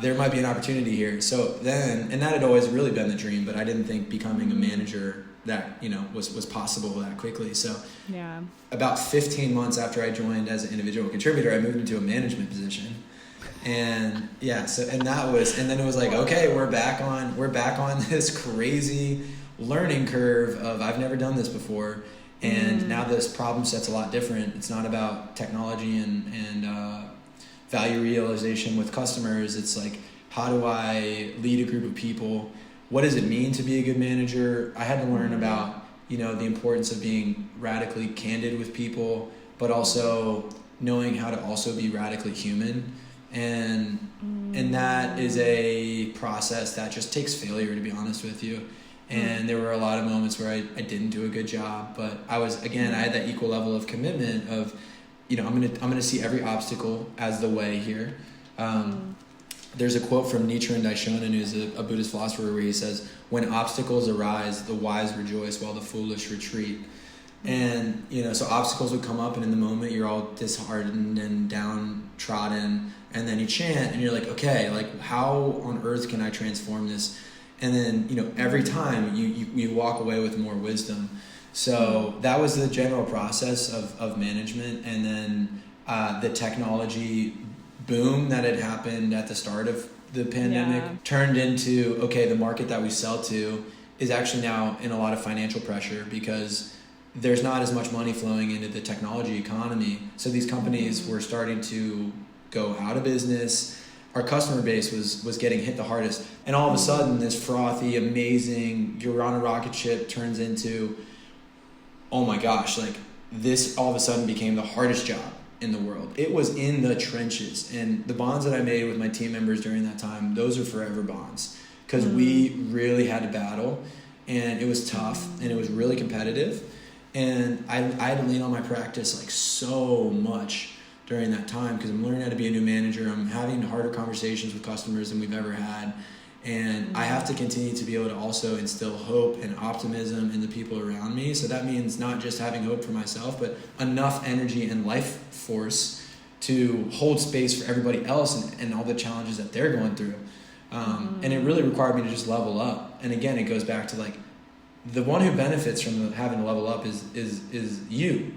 Speaker 1: there might be an opportunity here. So then, and that had always really been the dream, but I didn't think becoming a manager that, was possible that quickly. So about 15 months after I joined as an individual contributor, I moved into a management position. And then it was like, okay, we're back on this crazy learning curve of I've never done this before. And now this problem set's a lot different. It's not about technology and value realization with customers. It's like, how do I lead a group of people? What does it mean to be a good manager? I had to learn about, the importance of being radically candid with people, but also knowing how to also be radically human. And that is a process that just takes failure, to be honest with you. And there were a lot of moments where I didn't do a good job, but I had that equal level of commitment of, I'm gonna see every obstacle as the way here. There's a quote from Nichiren Daishonin, who's a Buddhist philosopher, where he says, when obstacles arise, the wise rejoice while the foolish retreat. And, so obstacles would come up, and in the moment you're all disheartened and downtrodden, and then you chant and you're like, okay, like how on earth can I transform this? And then, every time you walk away with more wisdom. So that was the general process of management. And then the technology boom that had happened at the start of the pandemic turned into, okay, the market that we sell to is actually now in a lot of financial pressure because there's not as much money flowing into the technology economy. So these companies were starting to go out of business. Our customer base was getting hit the hardest. And all of a sudden, this frothy, amazing, you're on a rocket ship turns into, oh my gosh, like this all of a sudden became the hardest job. in the world. It was in the trenches. And the bonds that I made with my team members during that time, those are forever bonds. Because we really had to battle, and it was tough, and it was really competitive. And I had to lean on my practice like so much during that time, because I'm learning how to be a new manager. I'm having harder conversations with customers than we've ever had. And I have to continue to be able to also instill hope and optimism in the people around me. So that means not just having hope for myself, but enough energy and life force to hold space for everybody else and all the challenges that they're going through. And it really required me to just level up. And again, it goes back to like, the one who benefits from having to level up is you.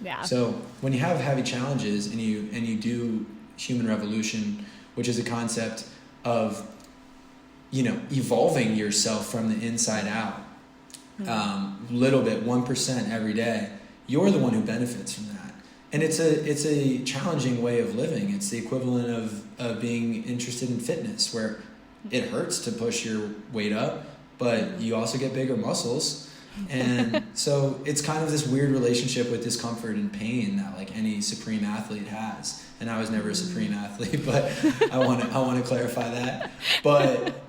Speaker 2: Yeah.
Speaker 1: So when you have heavy challenges and you do human revolution, which is a concept of, evolving yourself from the inside out, little bit, 1% every day, you're the one who benefits from that. And it's a challenging way of living. It's the equivalent of being interested in fitness, where it hurts to push your weight up, but you also get bigger muscles. And so it's kind of this weird relationship with discomfort and pain that like any supreme athlete has. And I was never a supreme athlete, but I want to clarify that. But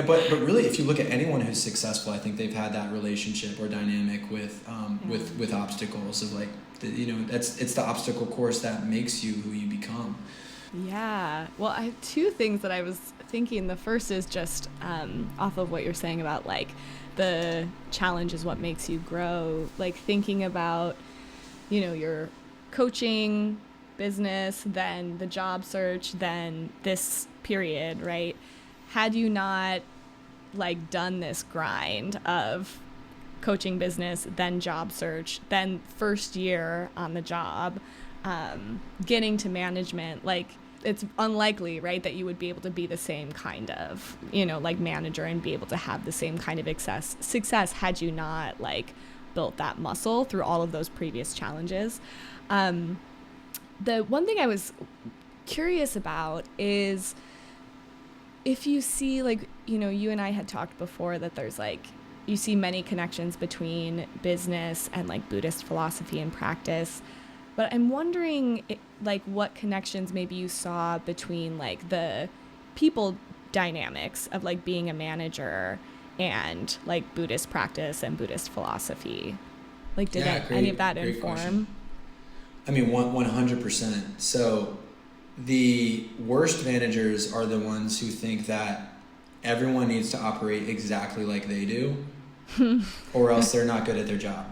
Speaker 1: but really, if you look at anyone who's successful, I think they've had that relationship or dynamic with obstacles of like, it's the obstacle course that makes you who you become.
Speaker 2: Yeah. Well, I have two things that I was thinking. The first is just off of what you're saying about like the challenge is what makes you grow. Like thinking about, your coaching business, then the job search, then this period, right? Had you not like done this grind of coaching business, then job search, then first year on the job, getting to management, like it's unlikely, right, that you would be able to be the same kind of, like manager and be able to have the same kind of success had you not like built that muscle through all of those previous challenges. The one thing I was curious about is if you see like, you and I had talked before that there's like, you see many connections between business and like Buddhist philosophy and practice. But I'm wondering, like, what connections maybe you saw between, like, the people dynamics of, like, being a manager and, like, Buddhist practice and Buddhist philosophy. Like, did any of that inform?
Speaker 1: Question. I mean, 100%. So the worst managers are the ones who think that everyone needs to operate exactly like they do, or else they're not good at their job.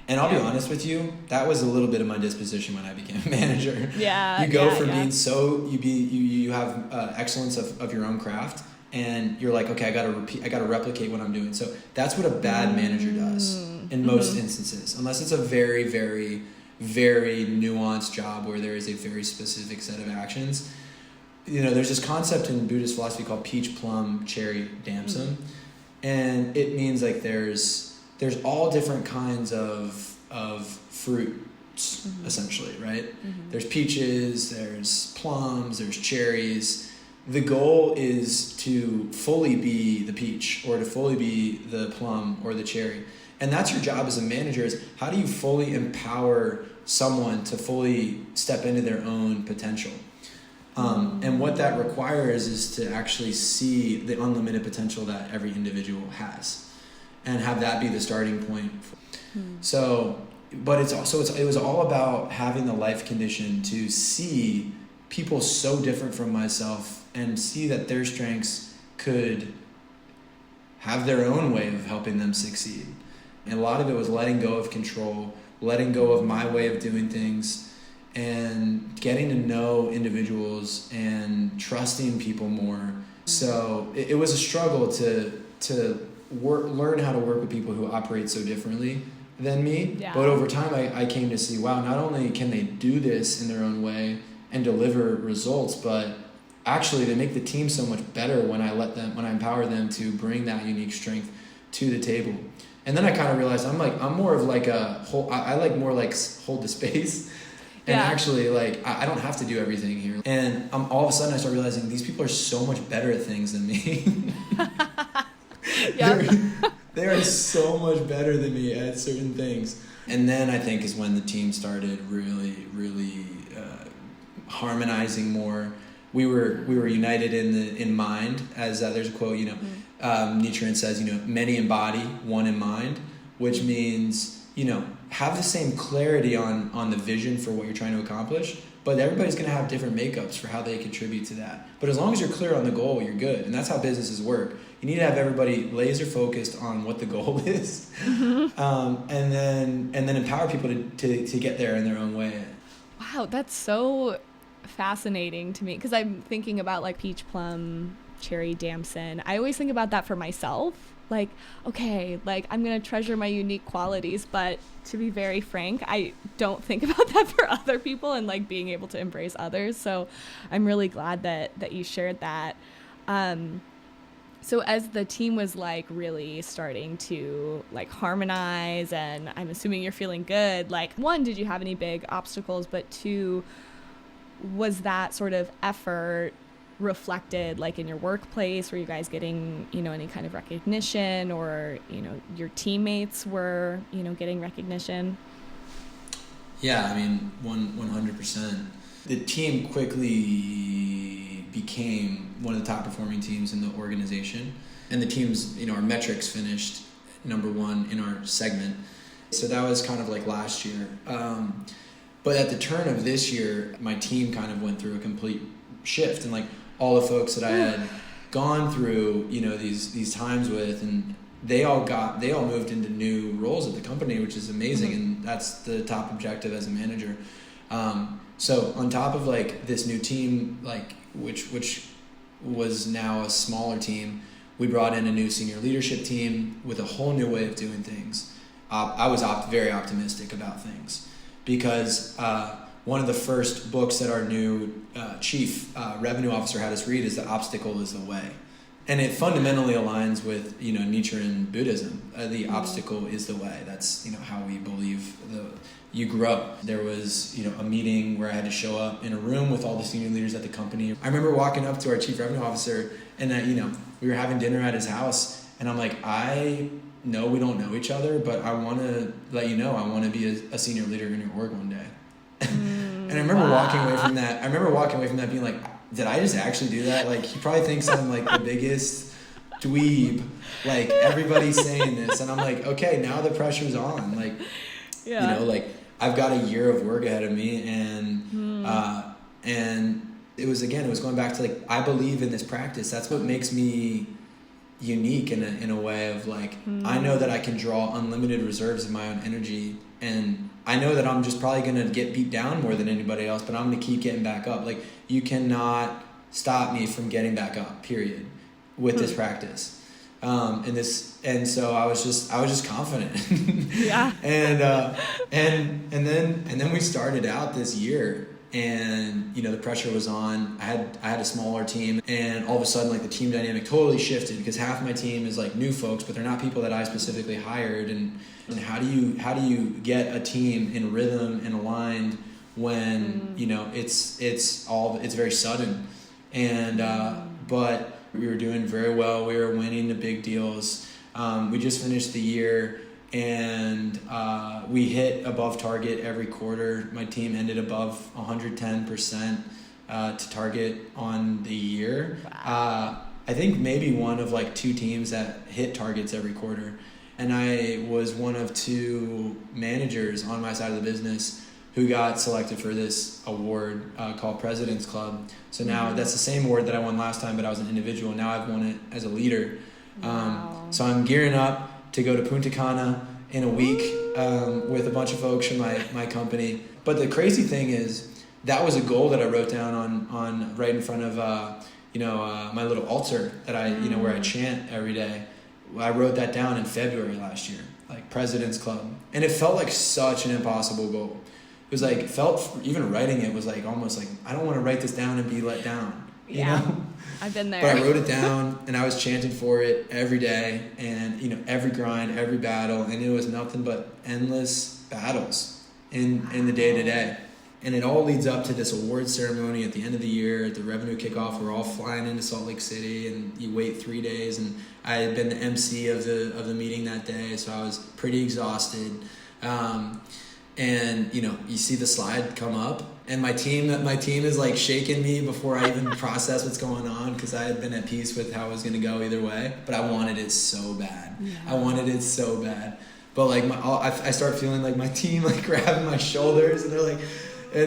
Speaker 1: And I'll be honest with you, that was a little bit of my disposition when I became a manager.
Speaker 2: Yeah.
Speaker 1: You go from being you have excellence of your own craft, and you're like, okay, I gotta replicate what I'm doing. So that's what a bad manager does in most instances, unless it's a very, very, very nuanced job where there is a very specific set of actions. There's this concept in Buddhist philosophy called peach, plum, cherry, damson, and it means like there's all different kinds of fruits, essentially, right? There's peaches, there's plums, there's cherries. The goal is to fully be the peach or to fully be the plum or the cherry. And that's your job as a manager, is how do you fully empower someone to fully step into their own potential? And what that requires is to actually see the unlimited potential that every individual has, and have that be the starting point. So, but it was all about having the life condition to see people so different from myself and see that their strengths could have their own way of helping them succeed. And a lot of it was letting go of control, letting go of my way of doing things, and getting to know individuals and trusting people more. So it was a struggle to learn how to work with people who operate so differently than me. Yeah. But over time, I came to see, wow, not only can they do this in their own way and deliver results, but actually they make the team so much better when I empower them to bring that unique strength to the table. And then I kind of realized I'm more of like I like more like hold the space. And actually, like, I don't have to do everything here. And all of a sudden I start realizing these people are so much better at things than me. They are so much better than me at certain things. And then I think is when the team started really harmonizing more. We were united in mind, as there's a quote, Nichiren says, many in body, one in mind, which means, have the same clarity on the vision for what you're trying to accomplish, but everybody's going to have different makeups for how they contribute to that. But as long as you're clear on the goal, you're good. And that's how businesses work. You need to have everybody laser focused on what the goal is, and then empower people to get there in their own way.
Speaker 2: Wow, that's so fascinating to me, because I'm thinking about like peach plum, cherry damson. I always think about that for myself. Like, okay, like I'm going to treasure my unique qualities, but to be very frank, I don't think about that for other people and like being able to embrace others. So I'm really glad that you shared that. So as the team was like really starting to like harmonize, and I'm assuming you're feeling good, like one, did you have any big obstacles? But two, was that sort of effort reflected like in your workplace? Were you guys getting, any kind of recognition, or, your teammates were, getting recognition?
Speaker 1: Yeah, I mean, 100%. The team quickly became one of the top performing teams in the organization. And the team's, our metrics finished number one in our segment. So that was kind of like last year. But at the turn of this year, my team kind of went through a complete shift. And like all the folks that I had gone through, these times with, and they all moved into new roles at the company, which is amazing. Mm-hmm. And that's the top objective as a manager. So on top of like this new team, like which was now a smaller team, we brought in a new senior leadership team with a whole new way of doing things. I was very optimistic about things, because one of the first books that our new chief revenue officer had us read is The Obstacle is the Way. And it fundamentally aligns with, Nichiren Buddhism. The obstacle is the way. That's, how we believe you grow. There was, a meeting where I had to show up in a room with all the senior leaders at the company. I remember walking up to our chief revenue officer, and that, we were having dinner at his house, and I'm like, I know we don't know each other, but I want to let you know I want to be a senior leader in your org one day. And I remember walking away from that being like, did I just actually do that? Like, he probably thinks I'm like the biggest dweeb. Like, everybody's saying this. And I'm like, okay, now the pressure's on. Like, like I've got a year of work ahead of me. And it was going back to like, I believe in this practice. That's what makes me unique in a way of like, I know that I can draw unlimited reserves of my own energy, and I know that I'm just probably going to get beat down more than anybody else, but I'm going to keep getting back up. Like, you cannot stop me from getting back up, period, with this practice. And so I was just confident.
Speaker 2: Yeah.
Speaker 1: And then we started out this year, and the pressure was on. I had a smaller team, and all of a sudden like the team dynamic totally shifted, because half my team is like new folks, but they're not people that I specifically hired. And how do you get a team in rhythm and aligned when it's very sudden? And but we were doing very well. We were winning the big deals. We just finished the year, and we hit above target every quarter. My team ended above 110% to target on the year. Wow. I think maybe one of like two teams that hit targets every quarter. And I was one of two managers on my side of the business who got selected for this award called President's Club. So now that's the same award that I won last time, but I was an individual. Now I've won it as a leader. Wow. So I'm gearing up to go to Punta Cana in a week with a bunch of folks from my company. But the crazy thing is, that was a goal that I wrote down on right in front of my little altar that I where I chant every day. I wrote that down in February last year, like President's Club, and it felt like such an impossible goal. It was like, even writing it was like almost like, I don't want to write this down and be let down. You know?
Speaker 2: I've been there.
Speaker 1: But I wrote it down, and I was chanting for it every day, and every grind, every battle, and it was nothing but endless battles in the day to day. And it all leads up to this award ceremony at the end of the year, at the revenue kickoff. We're all flying into Salt Lake City, and you wait 3 days. And I had been the MC of the meeting that day, so I was pretty exhausted. And you see the slide come up, and my team is like shaking me before I even process what's going on, because I had been at peace with how it was going to go either way, but I wanted it so bad. I wanted it so bad. But like I start feeling like my team like grabbing my shoulders, and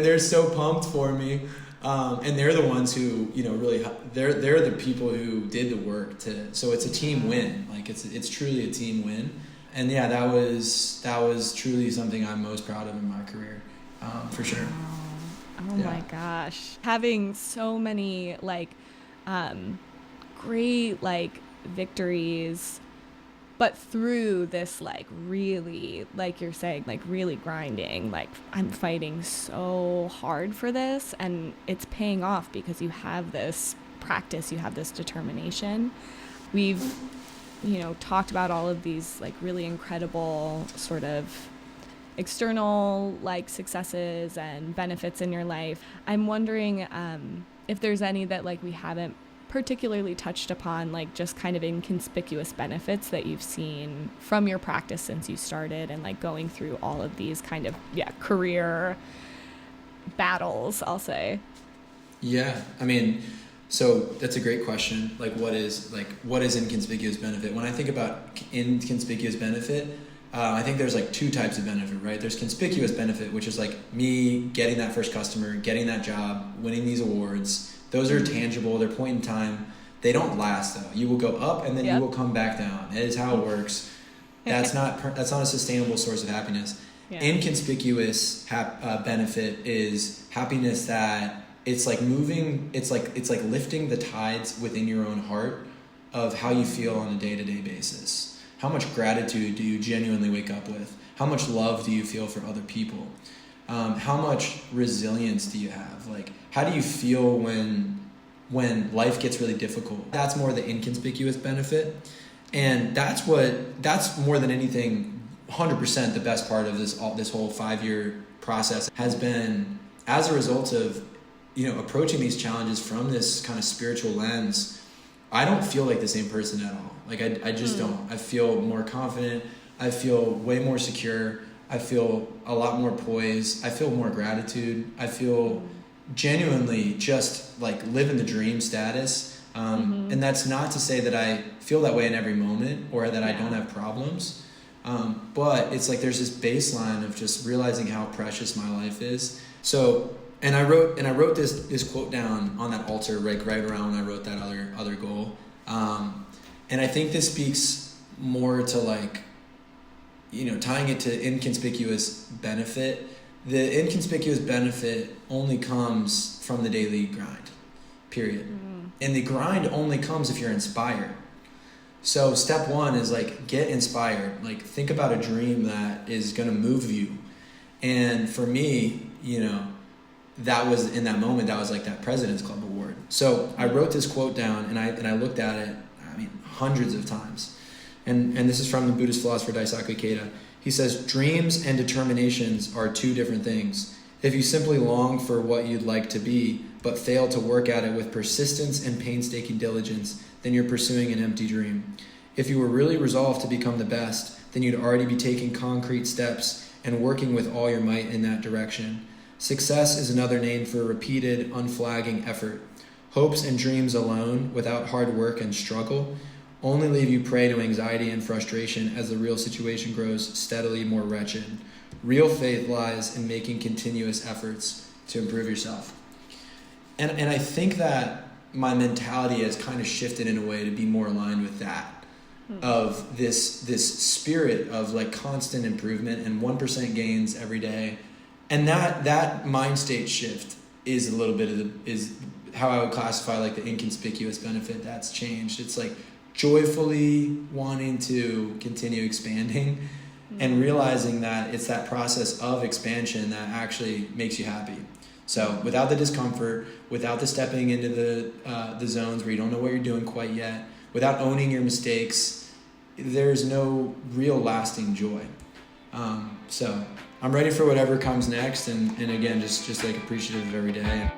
Speaker 1: they're so pumped for me. And they're the ones who, really, they're the people who did the work so it's a team win. Like it's truly a team win. And yeah, that was truly something I'm most proud of in my career, for sure.
Speaker 2: Oh my gosh. Having so many great victories, but through this really, like you're saying, really grinding, I'm fighting so hard for this, and it's paying off because you have this practice, you have this determination. We've talked about all of these really incredible sort of external successes and benefits in your life. I'm wondering if there's any that we haven't particularly touched upon, just kind of inconspicuous benefits that you've seen from your practice since you started, and going through all of these kind of career battles, I'll say.
Speaker 1: Yeah, I mean, so that's a great question. What is inconspicuous benefit? When I think about inconspicuous benefit, I think there's two types of benefit, right? There's conspicuous benefit, which is me getting that first customer, getting that job, winning these awards. Those are tangible. They're point in time. They don't last though. You will go up and then you will come back down. It is how it works. That's not a sustainable source of happiness. Yeah. Inconspicuous benefit is happiness that it's moving. It's like lifting the tides within your own heart of how you feel on a day-to-day basis. How much gratitude do you genuinely wake up with? How much love do you feel for other people? How much resilience do you have? How do you feel when life gets really difficult? That's more the inconspicuous benefit. And that's more than anything, 100% the best part of this whole 5-year process has been as a result of, approaching these challenges from this kind of spiritual lens. I don't feel like the same person at all. I just don't. I feel more confident. I feel way more secure. I feel a lot more poise. I feel more gratitude. I feel genuinely just living the dream status. And that's not to say that I feel that way in every moment or that I don't have problems. But it's there's this baseline of just realizing how precious my life is. So, and I wrote this quote down on that altar right around when I wrote that other goal. And I think this speaks more to tying it to inconspicuous benefit. The inconspicuous benefit only comes from the daily grind, period. And the grind only comes if you're inspired. So step one is get inspired. Think about a dream that is going to move you. And for me, that was in that moment, that was that President's Club award. So I wrote this quote down and I looked at it, hundreds of times. And this is from the Buddhist philosopher Daisaku Ikeda. He says, dreams and determinations are two different things. If you simply long for what you'd like to be, but fail to work at it with persistence and painstaking diligence, then you're pursuing an empty dream. If you were really resolved to become the best, then you'd already be taking concrete steps and working with all your might in that direction. Success is another name for repeated, unflagging effort. Hopes and dreams alone, without hard work and struggle, only leave you prey to anxiety and frustration as the real situation grows steadily more wretched. Real faith lies in making continuous efforts to improve yourself. And I think that my mentality has kind of shifted in a way to be more aligned with that, of this spirit of constant improvement and 1% gains every day. And that mind state shift is a little bit is how I would classify the inconspicuous benefit that's changed. It's joyfully wanting to continue expanding and realizing that it's that process of expansion that actually makes you happy. So without the discomfort, without the stepping into the zones where you don't know what you're doing quite yet, without owning your mistakes, there's no real lasting joy. So I'm ready for whatever comes next, and again, just appreciative of every day.